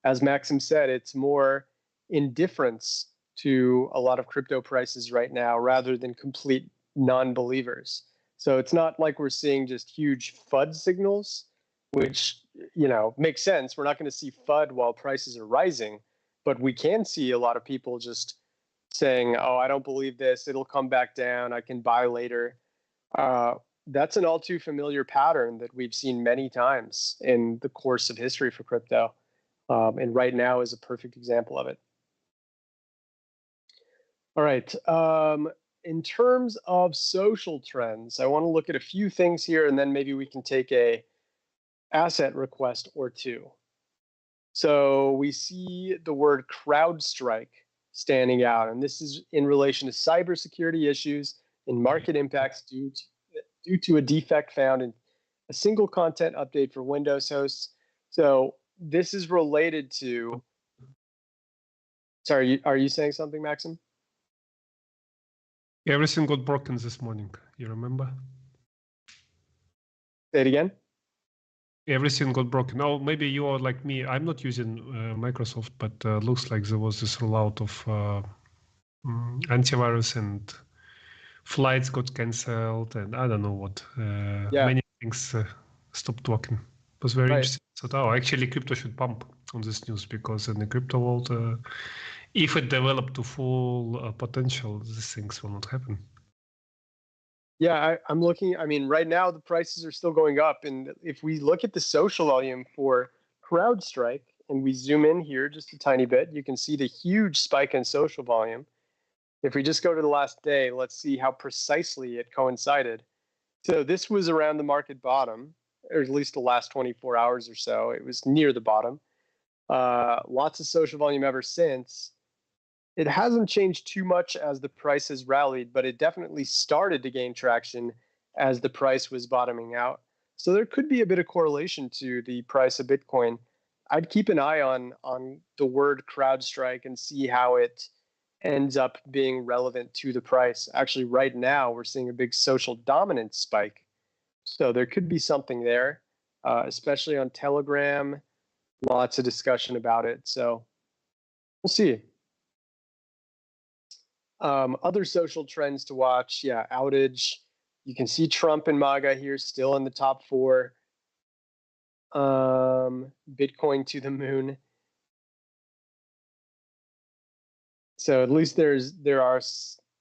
As Maxim said, it's more indifference to a lot of crypto prices right now rather than complete non-believers. So it's not like we're seeing just huge FUD signals, which, makes sense. We're not going to see FUD while prices are rising, but we can see a lot of people just saying, oh, I don't believe this. It'll come back down. I can buy later. That's an all too familiar pattern that we've seen many times in the course of history for crypto. And right now is a perfect example of it. All right. In terms of social trends, I want to look at a few things here, and then maybe we can take a asset request or two. So we see the word CrowdStrike standing out, and this is in relation to cybersecurity issues and market impacts due to a defect found in a single content update for Windows hosts. So this is related to. Sorry, are you saying something, Maxim? Everything got broken this morning. You remember? Say it again. Everything got broken. Oh, maybe you are like me. I'm not using Microsoft, but looks like there was this rollout of antivirus and flights got cancelled, and I don't know what. Yeah. Many things stopped working. was very Right. interesting. So, oh, actually, crypto should pump on this news, because in the crypto world, if it developed to full potential, these things will not happen. Yeah, I'm looking. I mean, right now the prices are still going up, and if we look at the social volume for CrowdStrike and we zoom in here just a tiny bit, you can see the huge spike in social volume. If we just go to the last day, let's see how precisely it coincided. So this was around the market bottom, or at least the last 24 hours or so. It was near the bottom. Lots of social volume ever since. It hasn't changed too much as the price has rallied, but it definitely started to gain traction as the price was bottoming out. So there could be a bit of correlation to the price of Bitcoin. I'd keep an eye on the word CrowdStrike and see how it ends up being relevant to the price. Actually, right now we're seeing a big social dominance spike. So there could be something there, especially on Telegram. Lots of discussion about it. So we'll see. Other social trends to watch, yeah, outage. You can see Trump and MAGA here still in the top 4. Bitcoin to the moon. So at least there are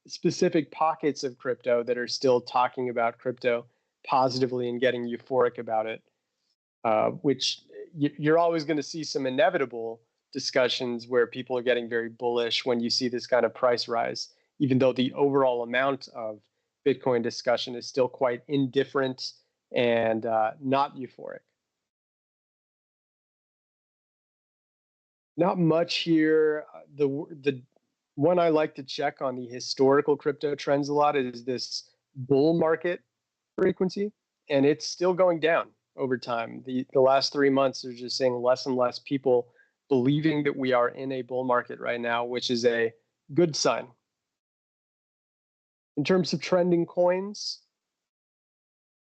specific pockets of crypto that are still talking about crypto positively and getting euphoric about it, which you're always going to see some inevitable discussions where people are getting very bullish when you see this kind of price rise, even though the overall amount of Bitcoin discussion is still quite indifferent and not euphoric. Not much here. The one I like to check on the historical crypto trends a lot is this bull market frequency, and it's still going down over time. The last 3 months, they're just seeing less and less people believing that we are in a bull market right now, which is a good sign. In terms of trending coins,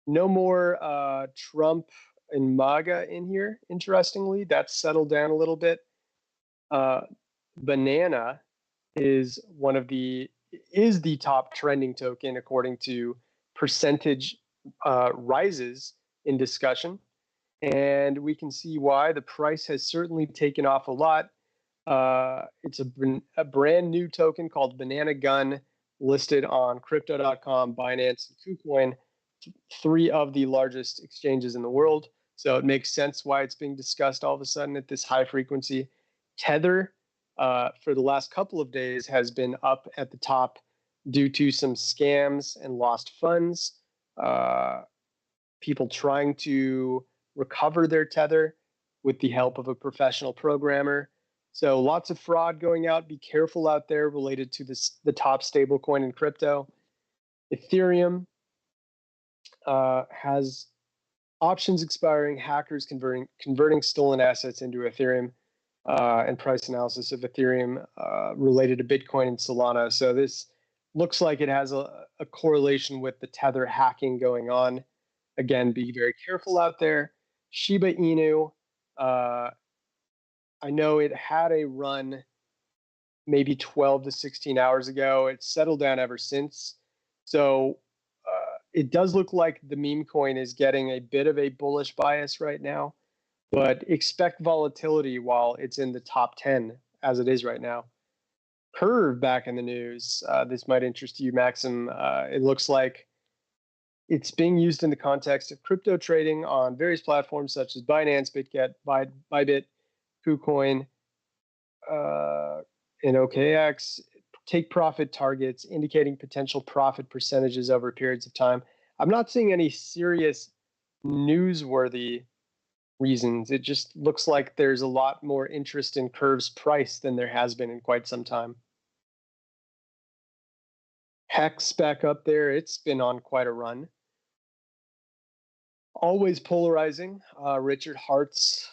no more Trump and MAGA in here, interestingly. That's settled down a little bit. Banana is the top trending token according to percentage rises in discussion. And we can see why. The price has certainly taken off a lot. It's a brand new token called Banana Gun, listed on crypto.com, Binance, and KuCoin, 3 of the largest exchanges in the world. So it makes sense why it's being discussed all of a sudden at this high frequency. Tether, for the last couple of days, has been up at the top due to some scams and lost funds. People trying to recover their Tether with the help of a professional programmer. So lots of fraud going out. Be careful out there related to the top stablecoin in crypto. Ethereum has options expiring, hackers converting stolen assets into Ethereum, and price analysis of Ethereum related to Bitcoin and Solana. So this looks like it has a correlation with the Tether hacking going on. Again, be very careful out there. Shiba Inu, I know it had a run maybe 12 to 16 hours ago. It's settled down ever since. So it does look like the meme coin is getting a bit of a bullish bias right now, but expect volatility while it's in the top 10 as it is right now. Curve back in the news. This might interest you, Maxim. It looks like it's being used in the context of crypto trading on various platforms such as Binance, BitGet, Bybit, KuCoin, and OKX. Take profit targets, indicating potential profit percentages over periods of time. I'm not seeing any serious newsworthy reasons. It just looks like there's a lot more interest in Curve's price than there has been in quite some time. Hex back up there. It's been on quite a run. Always polarizing. Richard Hart's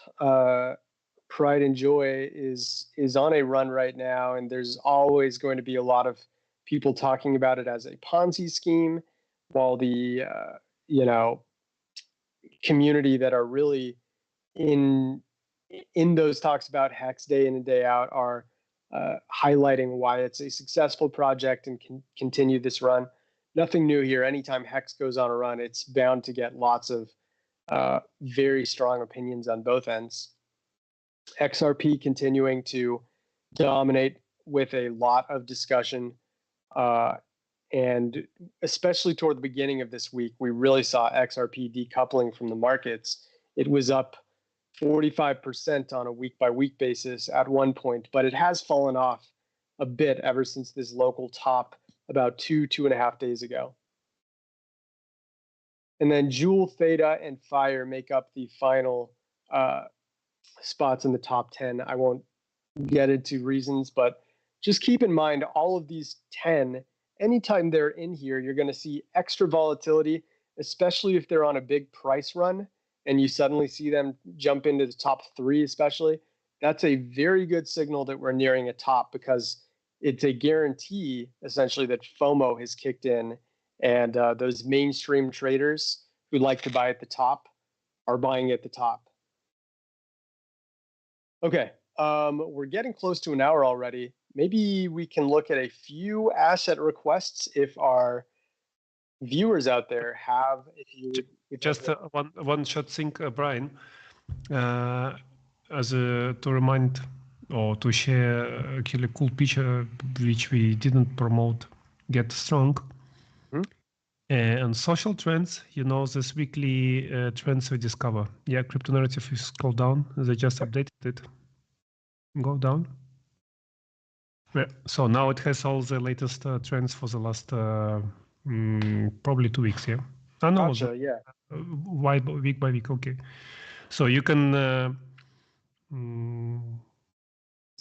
Pride and Joy is on a run right now, and there's always going to be a lot of people talking about it as a Ponzi scheme, while the community that are really in those talks about Hex day in and day out are highlighting why it's a successful project and can continue this run. Nothing new here. Anytime Hex goes on a run, it's bound to get lots of Very strong opinions on both ends. XRP continuing to dominate with a lot of discussion. And especially toward the beginning of this week, we really saw XRP decoupling from the markets. It was up 45% on a week-by-week basis at one point, but it has fallen off a bit ever since this local top about 2.5 days ago. And then Joule, Theta, and Fire make up the final spots in the top 10. I won't get into reasons, but just keep in mind all of these 10, anytime they're in here, you're going to see extra volatility, especially if they're on a big price run and you suddenly see them jump into the top 3 especially. That's a very good signal that we're nearing a top, because it's a guarantee essentially that FOMO has kicked in, and those mainstream traders who like to buy at the top are buying at the top. Okay, we're getting close to an hour already. Maybe we can look at a few asset requests if our viewers out there have. Just one short thing, Brian, to remind or to share actually cool picture which we didn't promote, Get Strong. And social trends, you know, this weekly trends we discover. Yeah, crypto narrative is scroll down. They just updated it. Go down. Yeah. So now it has all the latest trends for the last probably 2 weeks. Yeah. I know. Gotcha, yeah. Week by week. Okay. So you can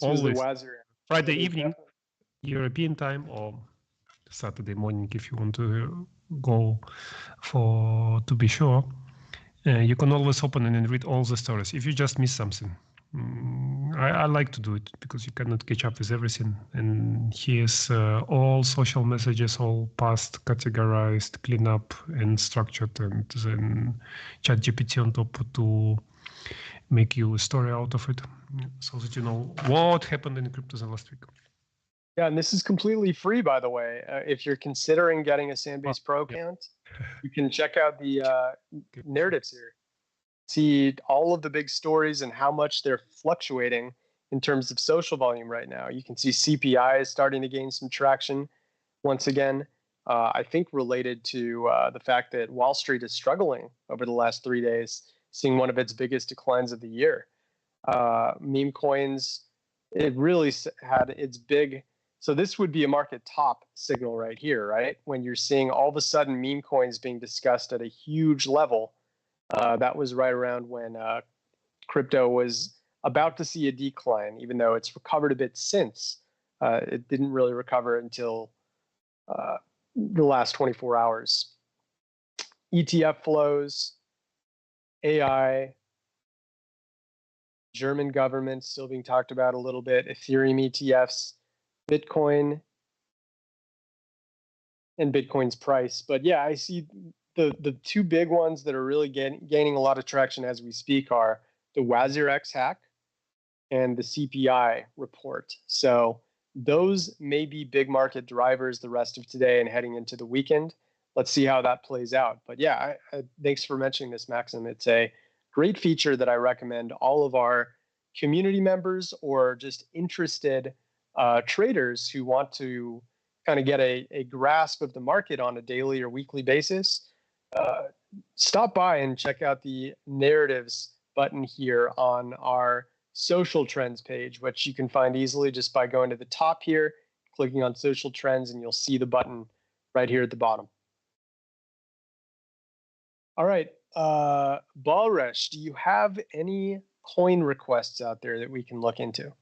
always Friday evening, European time, or Saturday morning if you want to go to be sure. You can always open and read all the stories. If you just miss something, I like to do it because you cannot catch up with everything. And here's all social messages, all past, categorized, clean up and structured, and then ChatGPT on top to make you a story out of it, so that you know what happened in crypto the last week. Yeah, and this is completely free, by the way. If you're considering getting a Sandbase Pro account, you can check out the narratives here. See all of the big stories and how much they're fluctuating in terms of social volume right now. You can see CPI is starting to gain some traction once again. I think related to the fact that Wall Street is struggling over the last 3 days, seeing one of its biggest declines of the year. Memecoins, it really had its big. So this would be a market top signal right here, right? When you're seeing all of a sudden meme coins being discussed at a huge level. That was right around when crypto was about to see a decline, even though it's recovered a bit since. It didn't really recover until the last 24 hours. ETF flows, AI, German government still being talked about a little bit, Ethereum ETFs, Bitcoin, and Bitcoin's price. But yeah, I see the 2 big ones that are really gaining a lot of traction as we speak are the WazirX hack and the CPI report. So those may be big market drivers the rest of today and heading into the weekend. Let's see how that plays out. But yeah, thanks for mentioning this, Maxim. It's a great feature that I recommend all of our community members or just interested traders who want to kind of get a grasp of the market on a daily or weekly basis. Stop by and check out the narratives button here on our social trends page, which you can find easily just by going to the top here, clicking on social trends, and you'll see the button right here at the bottom. All right, Balresh, do you have any coin requests out there that we can look into?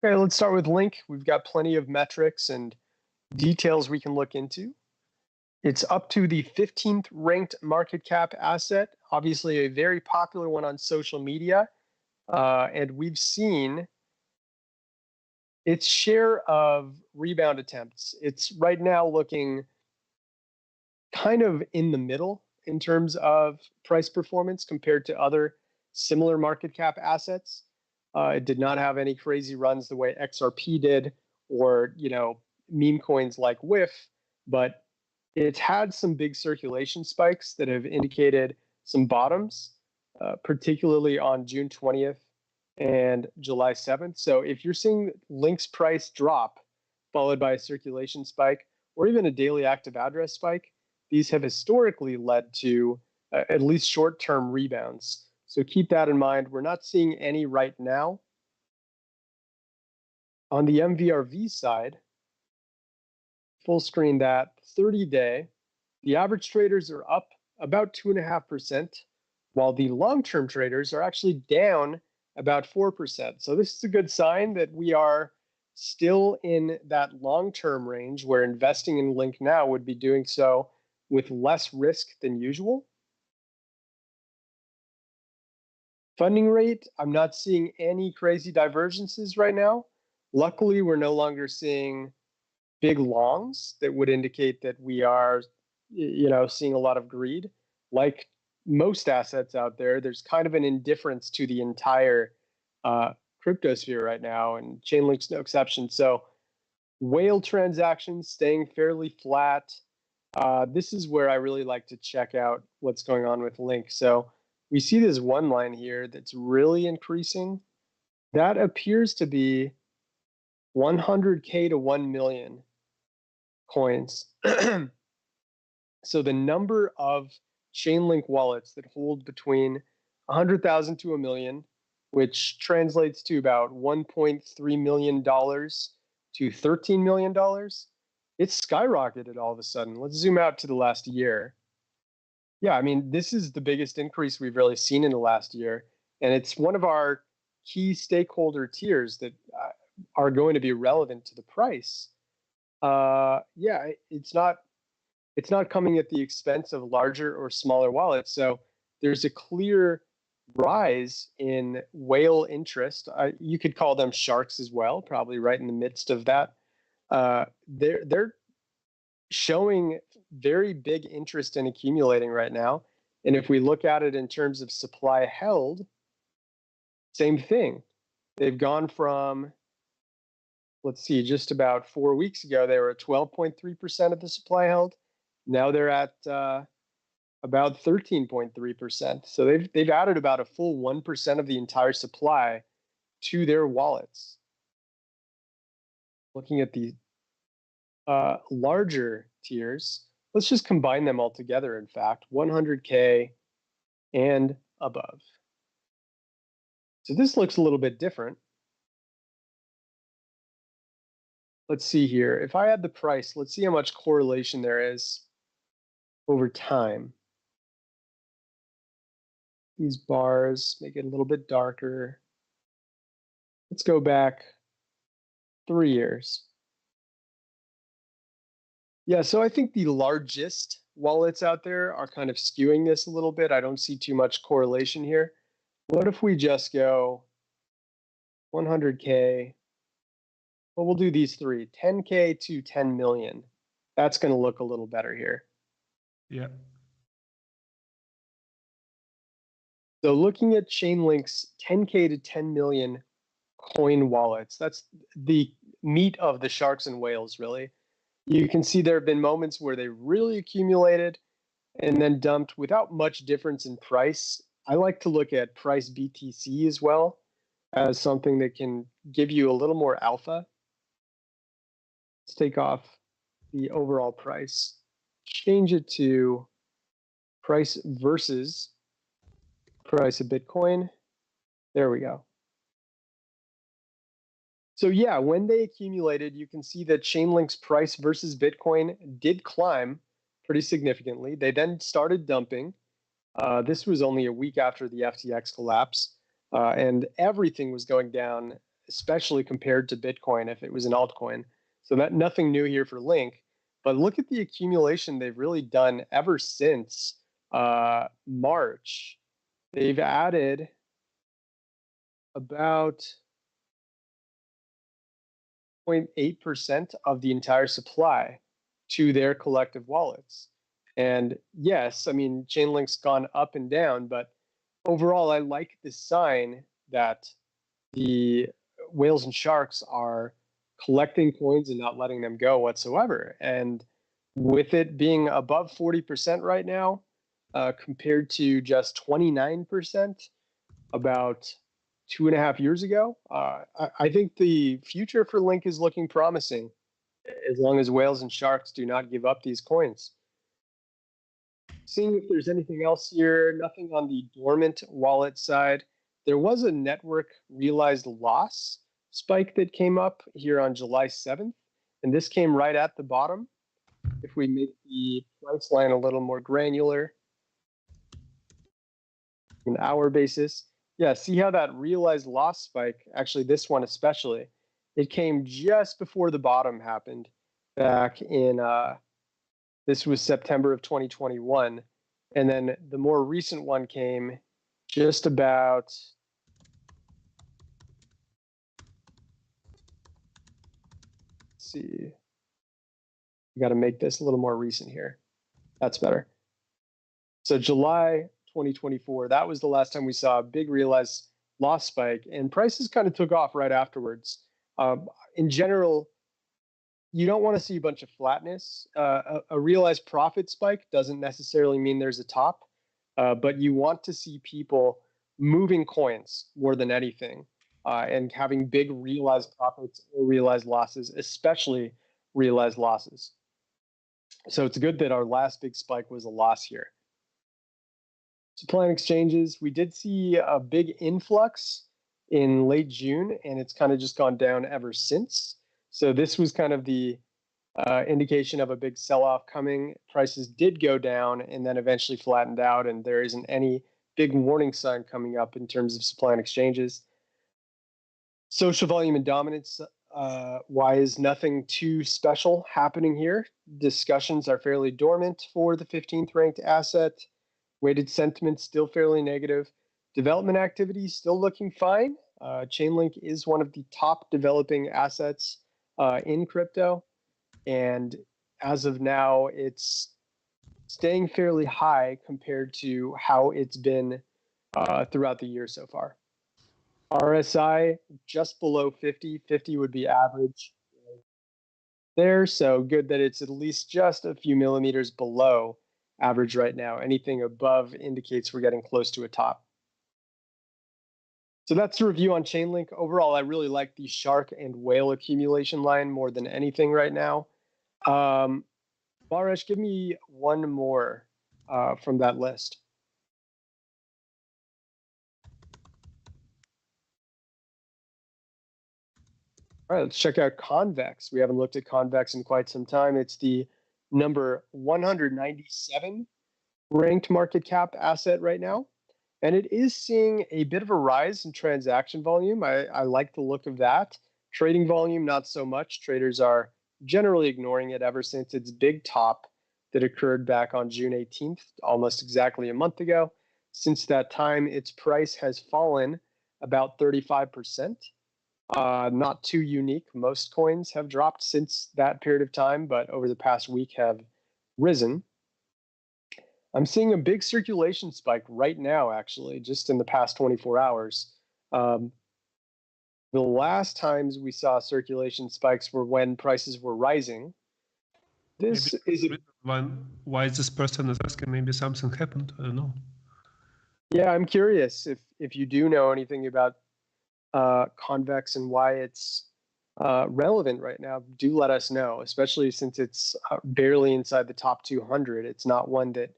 Okay, let's start with Link. We've got plenty of metrics and details we can look into. It's up to the 15th ranked market cap asset, obviously a very popular one on social media. And we've seen its share of rebound attempts. It's right now looking kind of in the middle in terms of price performance compared to other similar market cap assets. It did not have any crazy runs the way XRP did, or meme coins like WIF, but it's had some big circulation spikes that have indicated some bottoms, particularly on June 20th and July 7th. So if you're seeing Link's price drop followed by a circulation spike or even a daily active address spike, these have historically led to at least short-term rebounds. So keep that in mind. We're not seeing any right now. On the MVRV side, full screen that 30-day, the average traders are up about 2.5%, while the long-term traders are actually down about 4%. So this is a good sign that we are still in that long-term range where investing in Link now would be doing so with less risk than usual. Funding rate, I'm not seeing any crazy divergences right now. Luckily, we're no longer seeing big longs that would indicate that we are, seeing a lot of greed. Like most assets out there, there's kind of an indifference to the entire cryptosphere right now, and Chainlink's no exception. So whale transactions staying fairly flat. This is where I really like to check out what's going on with Link. So we see this one line here that's really increasing. That appears to be 100K to 1 million coins. So the number of Chainlink wallets that hold between 100,000 to a million, which translates to about $1.3 million to $13 million, it's skyrocketed all of a sudden. Let's zoom out to the last year. Yeah, I mean, this is the biggest increase we've really seen in the last year. And it's one of our key stakeholder tiers that are going to be relevant to the price. Yeah, it's not coming at the expense of larger or smaller wallets. So there's a clear rise in whale interest. You could call them sharks as well, probably right in the midst of that. They're showing very big interest in accumulating right now. And if we look at it in terms of supply held, same thing. They've gone from, let's see, just about 4 weeks ago, they were at 12.3% of the supply held. Now they're at about 13.3%. So they've added about a full 1% of the entire supply to their wallets. Looking at the larger tiers, let's just combine them all together, in fact, 100K and above. So this looks a little bit different. Let's see here. If I had the price, let's see how much correlation there is over time. These bars make it a little bit darker. Let's go back 3 years. Yeah, so I think the largest wallets out there are kind of skewing this a little bit. I don't see too much correlation here. What if we just go 100K? Well, we'll do these three, 10K to 10 million. That's going to look a little better here. Yeah. So looking at Chainlink's 10K to 10 million coin wallets, that's the meat of the sharks and whales, really. You can see there have been moments where they really accumulated and then dumped without much difference in price. I like to look at price BTC as well as something that can give you a little more alpha. Let's take off the overall price, change it to price versus price of Bitcoin. There we go. So yeah, when they accumulated, you can see that Chainlink's price versus Bitcoin did climb pretty significantly. They then started dumping. This was only a week after the FTX collapse, and everything was going down, especially compared to Bitcoin if it was an altcoin. So that nothing new here for Link. But look at the accumulation they've really done ever since March. They've added about 0.8% of the entire supply to their collective wallets. And yes, I mean, Chainlink's gone up and down, but overall, I like the sign that the whales and sharks are collecting coins and not letting them go whatsoever. And with it being above 40% right now, compared to just 29% about 2.5 years ago, I think the future for Link is looking promising, as long as whales and sharks do not give up these coins. Seeing if there's anything else here, nothing on the dormant wallet side. There was a network realized loss spike that came up here on July 7th, and this came right at the bottom. If we make the price line a little more granular, an hour basis, yeah, see how that realized loss spike, actually this one especially, it came just before the bottom happened back in, this was September of 2021. And then the more recent one came just about, let's see, we got to make this a little more recent here. That's better. So July 2024, that was the last time we saw a big realized loss spike, and prices kind of took off right afterwards. In general, you don't want to see a bunch of flatness. A realized profit spike doesn't necessarily mean there's a top, but you want to see people moving coins more than anything, and having big realized profits or realized losses, especially realized losses. So it's good that our last big spike was a loss here. Supply and exchanges, we did see a big influx in late June, and it's kind of just gone down ever since. So this was kind of the indication of a big sell-off coming. Prices did go down and then eventually flattened out, and there isn't any big warning sign coming up in terms of supply and exchanges. Social volume and dominance wise, nothing too special happening here. Discussions are fairly dormant for the 15th ranked asset. Weighted sentiment still fairly negative. Development activity still looking fine. Chainlink is one of the top developing assets in crypto. And as of now, it's staying fairly high compared to how it's been throughout the year so far. RSI just below 50. 50 would be average there. So good that it's at least just a few millimeters below average right now. Anything above indicates we're getting close to a top. So that's the review on Chainlink. Overall, I really like the shark and whale accumulation line more than anything right now. Baresh, give me one more from that list. All right, let's check out Convex. We haven't looked at Convex in quite some time. It's the number 197 ranked market cap asset right now. And it is seeing a bit of a rise in transaction volume. I like the look of that. Trading volume, not so much. Traders are generally ignoring it ever since its big top that occurred back on June 18th, almost exactly a month ago. Since that time, its price has fallen about 35%. Not too unique. Most coins have dropped since that period of time, but over the past week have risen. I'm seeing a big circulation spike right now, actually, just in the past 24 hours. The last times we saw circulation spikes were when prices were rising. This is why is this person is asking? Maybe something happened. I don't know. Yeah, I'm curious if you do know anything about Convex and why it's relevant right now. Do let us know, especially since it's barely inside the top 200. It's not one that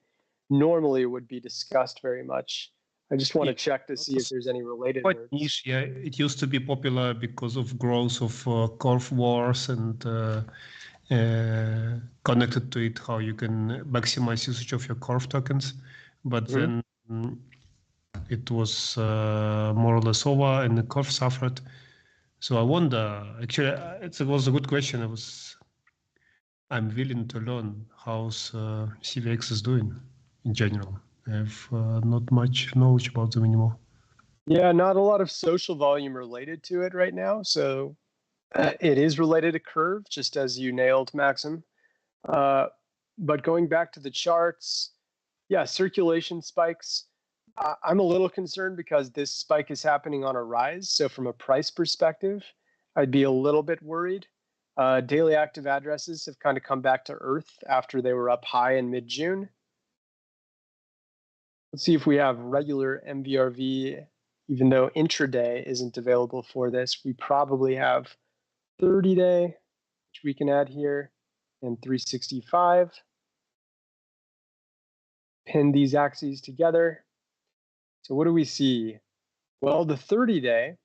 normally would be discussed very much. I just want to check to see if there's any related words. Niche, yeah. It used to be popular because of growth of curve wars and connected to it how you can maximize usage of your curve tokens. But then it was more or less over and the curve suffered. So I wonder, actually, it was a good question. I'm willing to learn how CVX is doing in general. I have not much knowledge about them anymore. Yeah, not a lot of social volume related to it right now. So it is related to curve, just as you nailed, Maxim. But going back to the charts, yeah, circulation spikes. I'm a little concerned because this spike is happening on a rise. So from a price perspective, I'd be a little bit worried. Daily active addresses have kind of come back to earth after they were up high in mid-June. Let's see if we have regular MVRV, even though intraday isn't available for this. We probably have 30-day, which we can add here, and 365. Pin these axes together. So what do we see? Well, the 30-day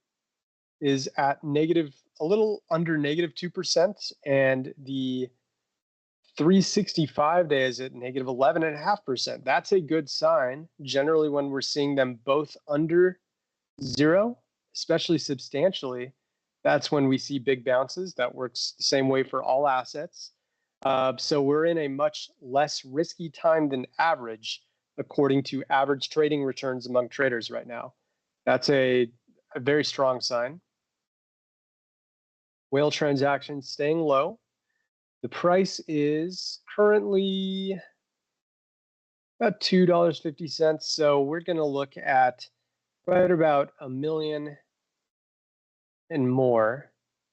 is at a little under -2%, and the 365 days at -11.5%. That's a good sign. Generally, when we're seeing them both under zero, especially substantially, that's when we see big bounces. That works the same way for all assets. So we're in a much less risky time than average, according to average trading returns among traders right now. That's a very strong sign. Whale transactions staying low. The price is currently about $2.50. So we're going to look at right about 1 million and more.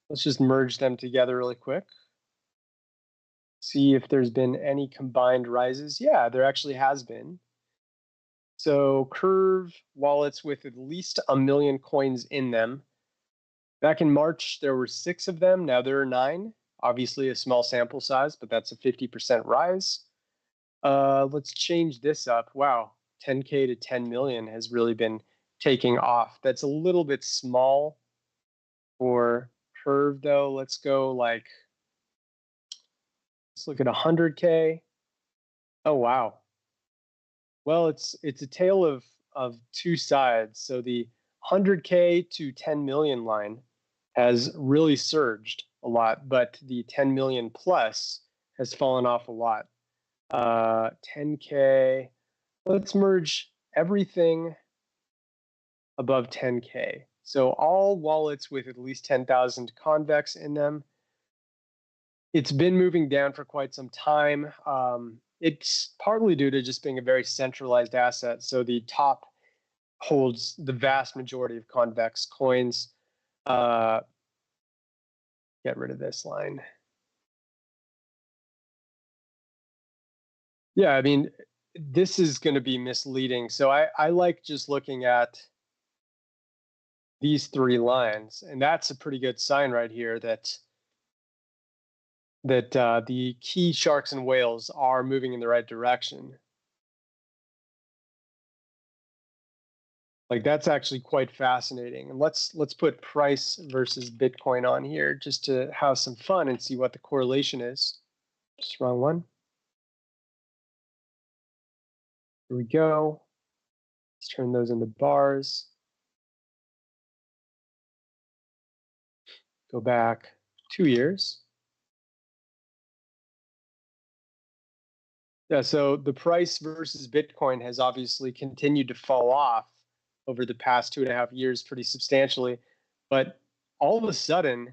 Let's just merge them together really quick. See if there's been any combined rises. Yeah, there actually has been. So Curve wallets with at least 1 million coins in them. Back in March, there were 6 of them. Now there are 9. Obviously a small sample size, but that's a 50% rise. Let's change this up. Wow, 10K to 10 million has really been taking off. That's a little bit small for Curve though. Let's go like, let's look at 100K. Oh, wow. Well, it's a tale of two sides. So the 100K to 10 million line has really surged a lot, but the 10 million plus has fallen off a lot. 10K, let's merge everything above 10K. So all wallets with at least 10,000 Convex in them. It's been moving down for quite some time. It's partly due to just being a very centralized asset. So the top holds the vast majority of Convex coins. Get rid of this line. Yeah, I mean, this is going to be misleading. So I like just looking at these 3 lines, and that's a pretty good sign right here that the key sharks and whales are moving in the right direction. Like that's actually quite fascinating. And let's put price versus Bitcoin on here just to have some fun and see what the correlation is. Just wrong one. Here we go. Let's turn those into bars. Go back 2 years. Yeah, so the price versus Bitcoin has obviously continued to fall off over the past 2.5 years pretty substantially. But all of a sudden,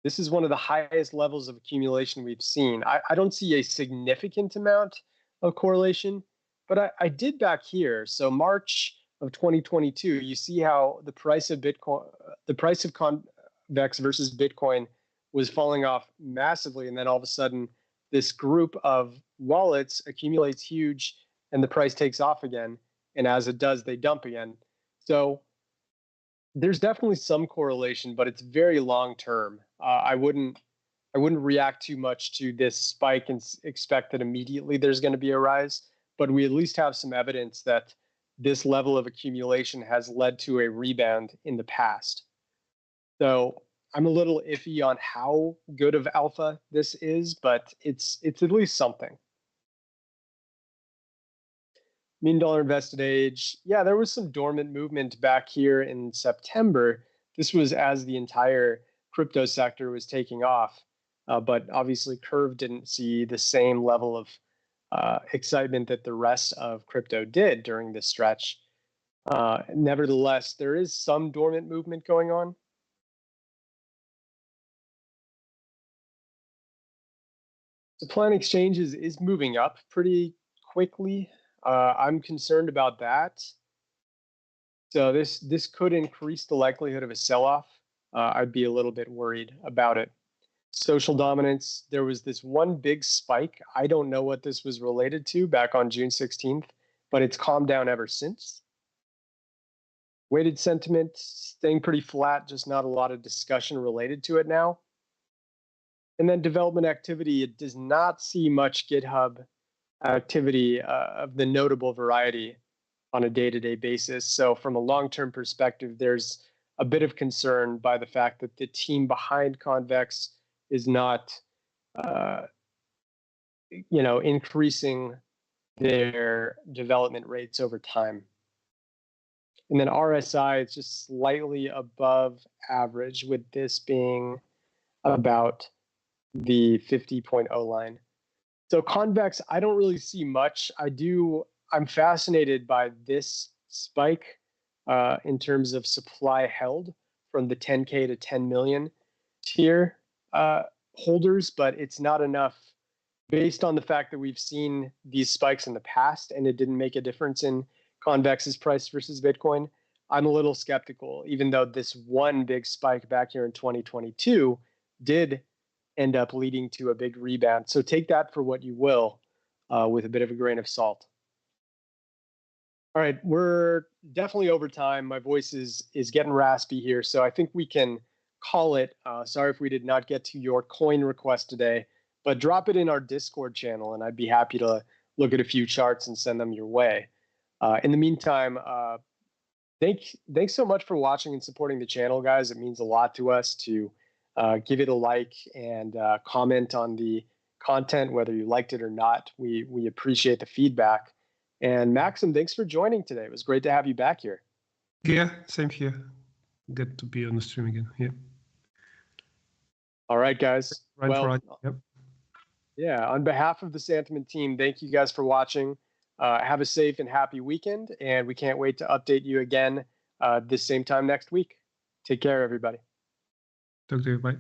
this is one of the highest levels of accumulation we've seen. I don't see a significant amount of correlation, but I did back here. So March of 2022, you see how the price of Bitcoin, the price of Convex versus Bitcoin was falling off massively. And then all of a sudden, this group of wallets accumulates huge and the price takes off again. And as it does, they dump again. So there's definitely some correlation, but it's very long term. I wouldn't react too much to this spike and expect that immediately there's going to be a rise. But we at least have some evidence that this level of accumulation has led to a rebound in the past. So I'm a little iffy on how good of alpha this is, but it's at least something. Mean dollar invested age. Yeah, there was some dormant movement back here in September. This was as the entire crypto sector was taking off. But obviously Curve didn't see the same level of excitement that the rest of crypto did during this stretch. Nevertheless, there is some dormant movement going on. Supply on exchanges is moving up pretty quickly. I'm concerned about that. So this could increase the likelihood of a sell-off. I'd be a little bit worried about it. Social dominance, there was this one big spike. I don't know what this was related to back on June 16th, but it's calmed down ever since. Weighted sentiment staying pretty flat, just not a lot of discussion related to it now. And then development activity, it does not see much GitHub activity of the notable variety on a day-to-day basis. So from a long-term perspective, there's a bit of concern by the fact that the team behind Convex is not, increasing their development rates over time. And then RSI, it's just slightly above average, with this being about the 50.0 line. So Convex, I don't really see much. I'm fascinated by this spike in terms of supply held from the 10K to 10 million tier holders, but it's not enough based on the fact that we've seen these spikes in the past and it didn't make a difference in Convex's price versus Bitcoin. I'm a little skeptical, even though this one big spike back here in 2022 did end up leading to a big rebound. So take that for what you will, with a bit of a grain of salt. All right, we're definitely over time. My voice is getting raspy here, so I think we can call it. Sorry if we did not get to your coin request today, but drop it in our Discord channel, and I'd be happy to look at a few charts and send them your way. In the meantime, thanks so much for watching and supporting the channel, guys. It means a lot to us to give it a like and comment on the content, whether you liked it or not. We appreciate the feedback. And Maxim, thanks for joining today. It was great to have you back here. Yeah, same here. Good to be on the stream again. Yeah. All right, guys. Yep. Yeah, on behalf of the Santiment team, thank you guys for watching. Have a safe and happy weekend, and we can't wait to update you again this same time next week. Take care, everybody. Talk to you. Bye.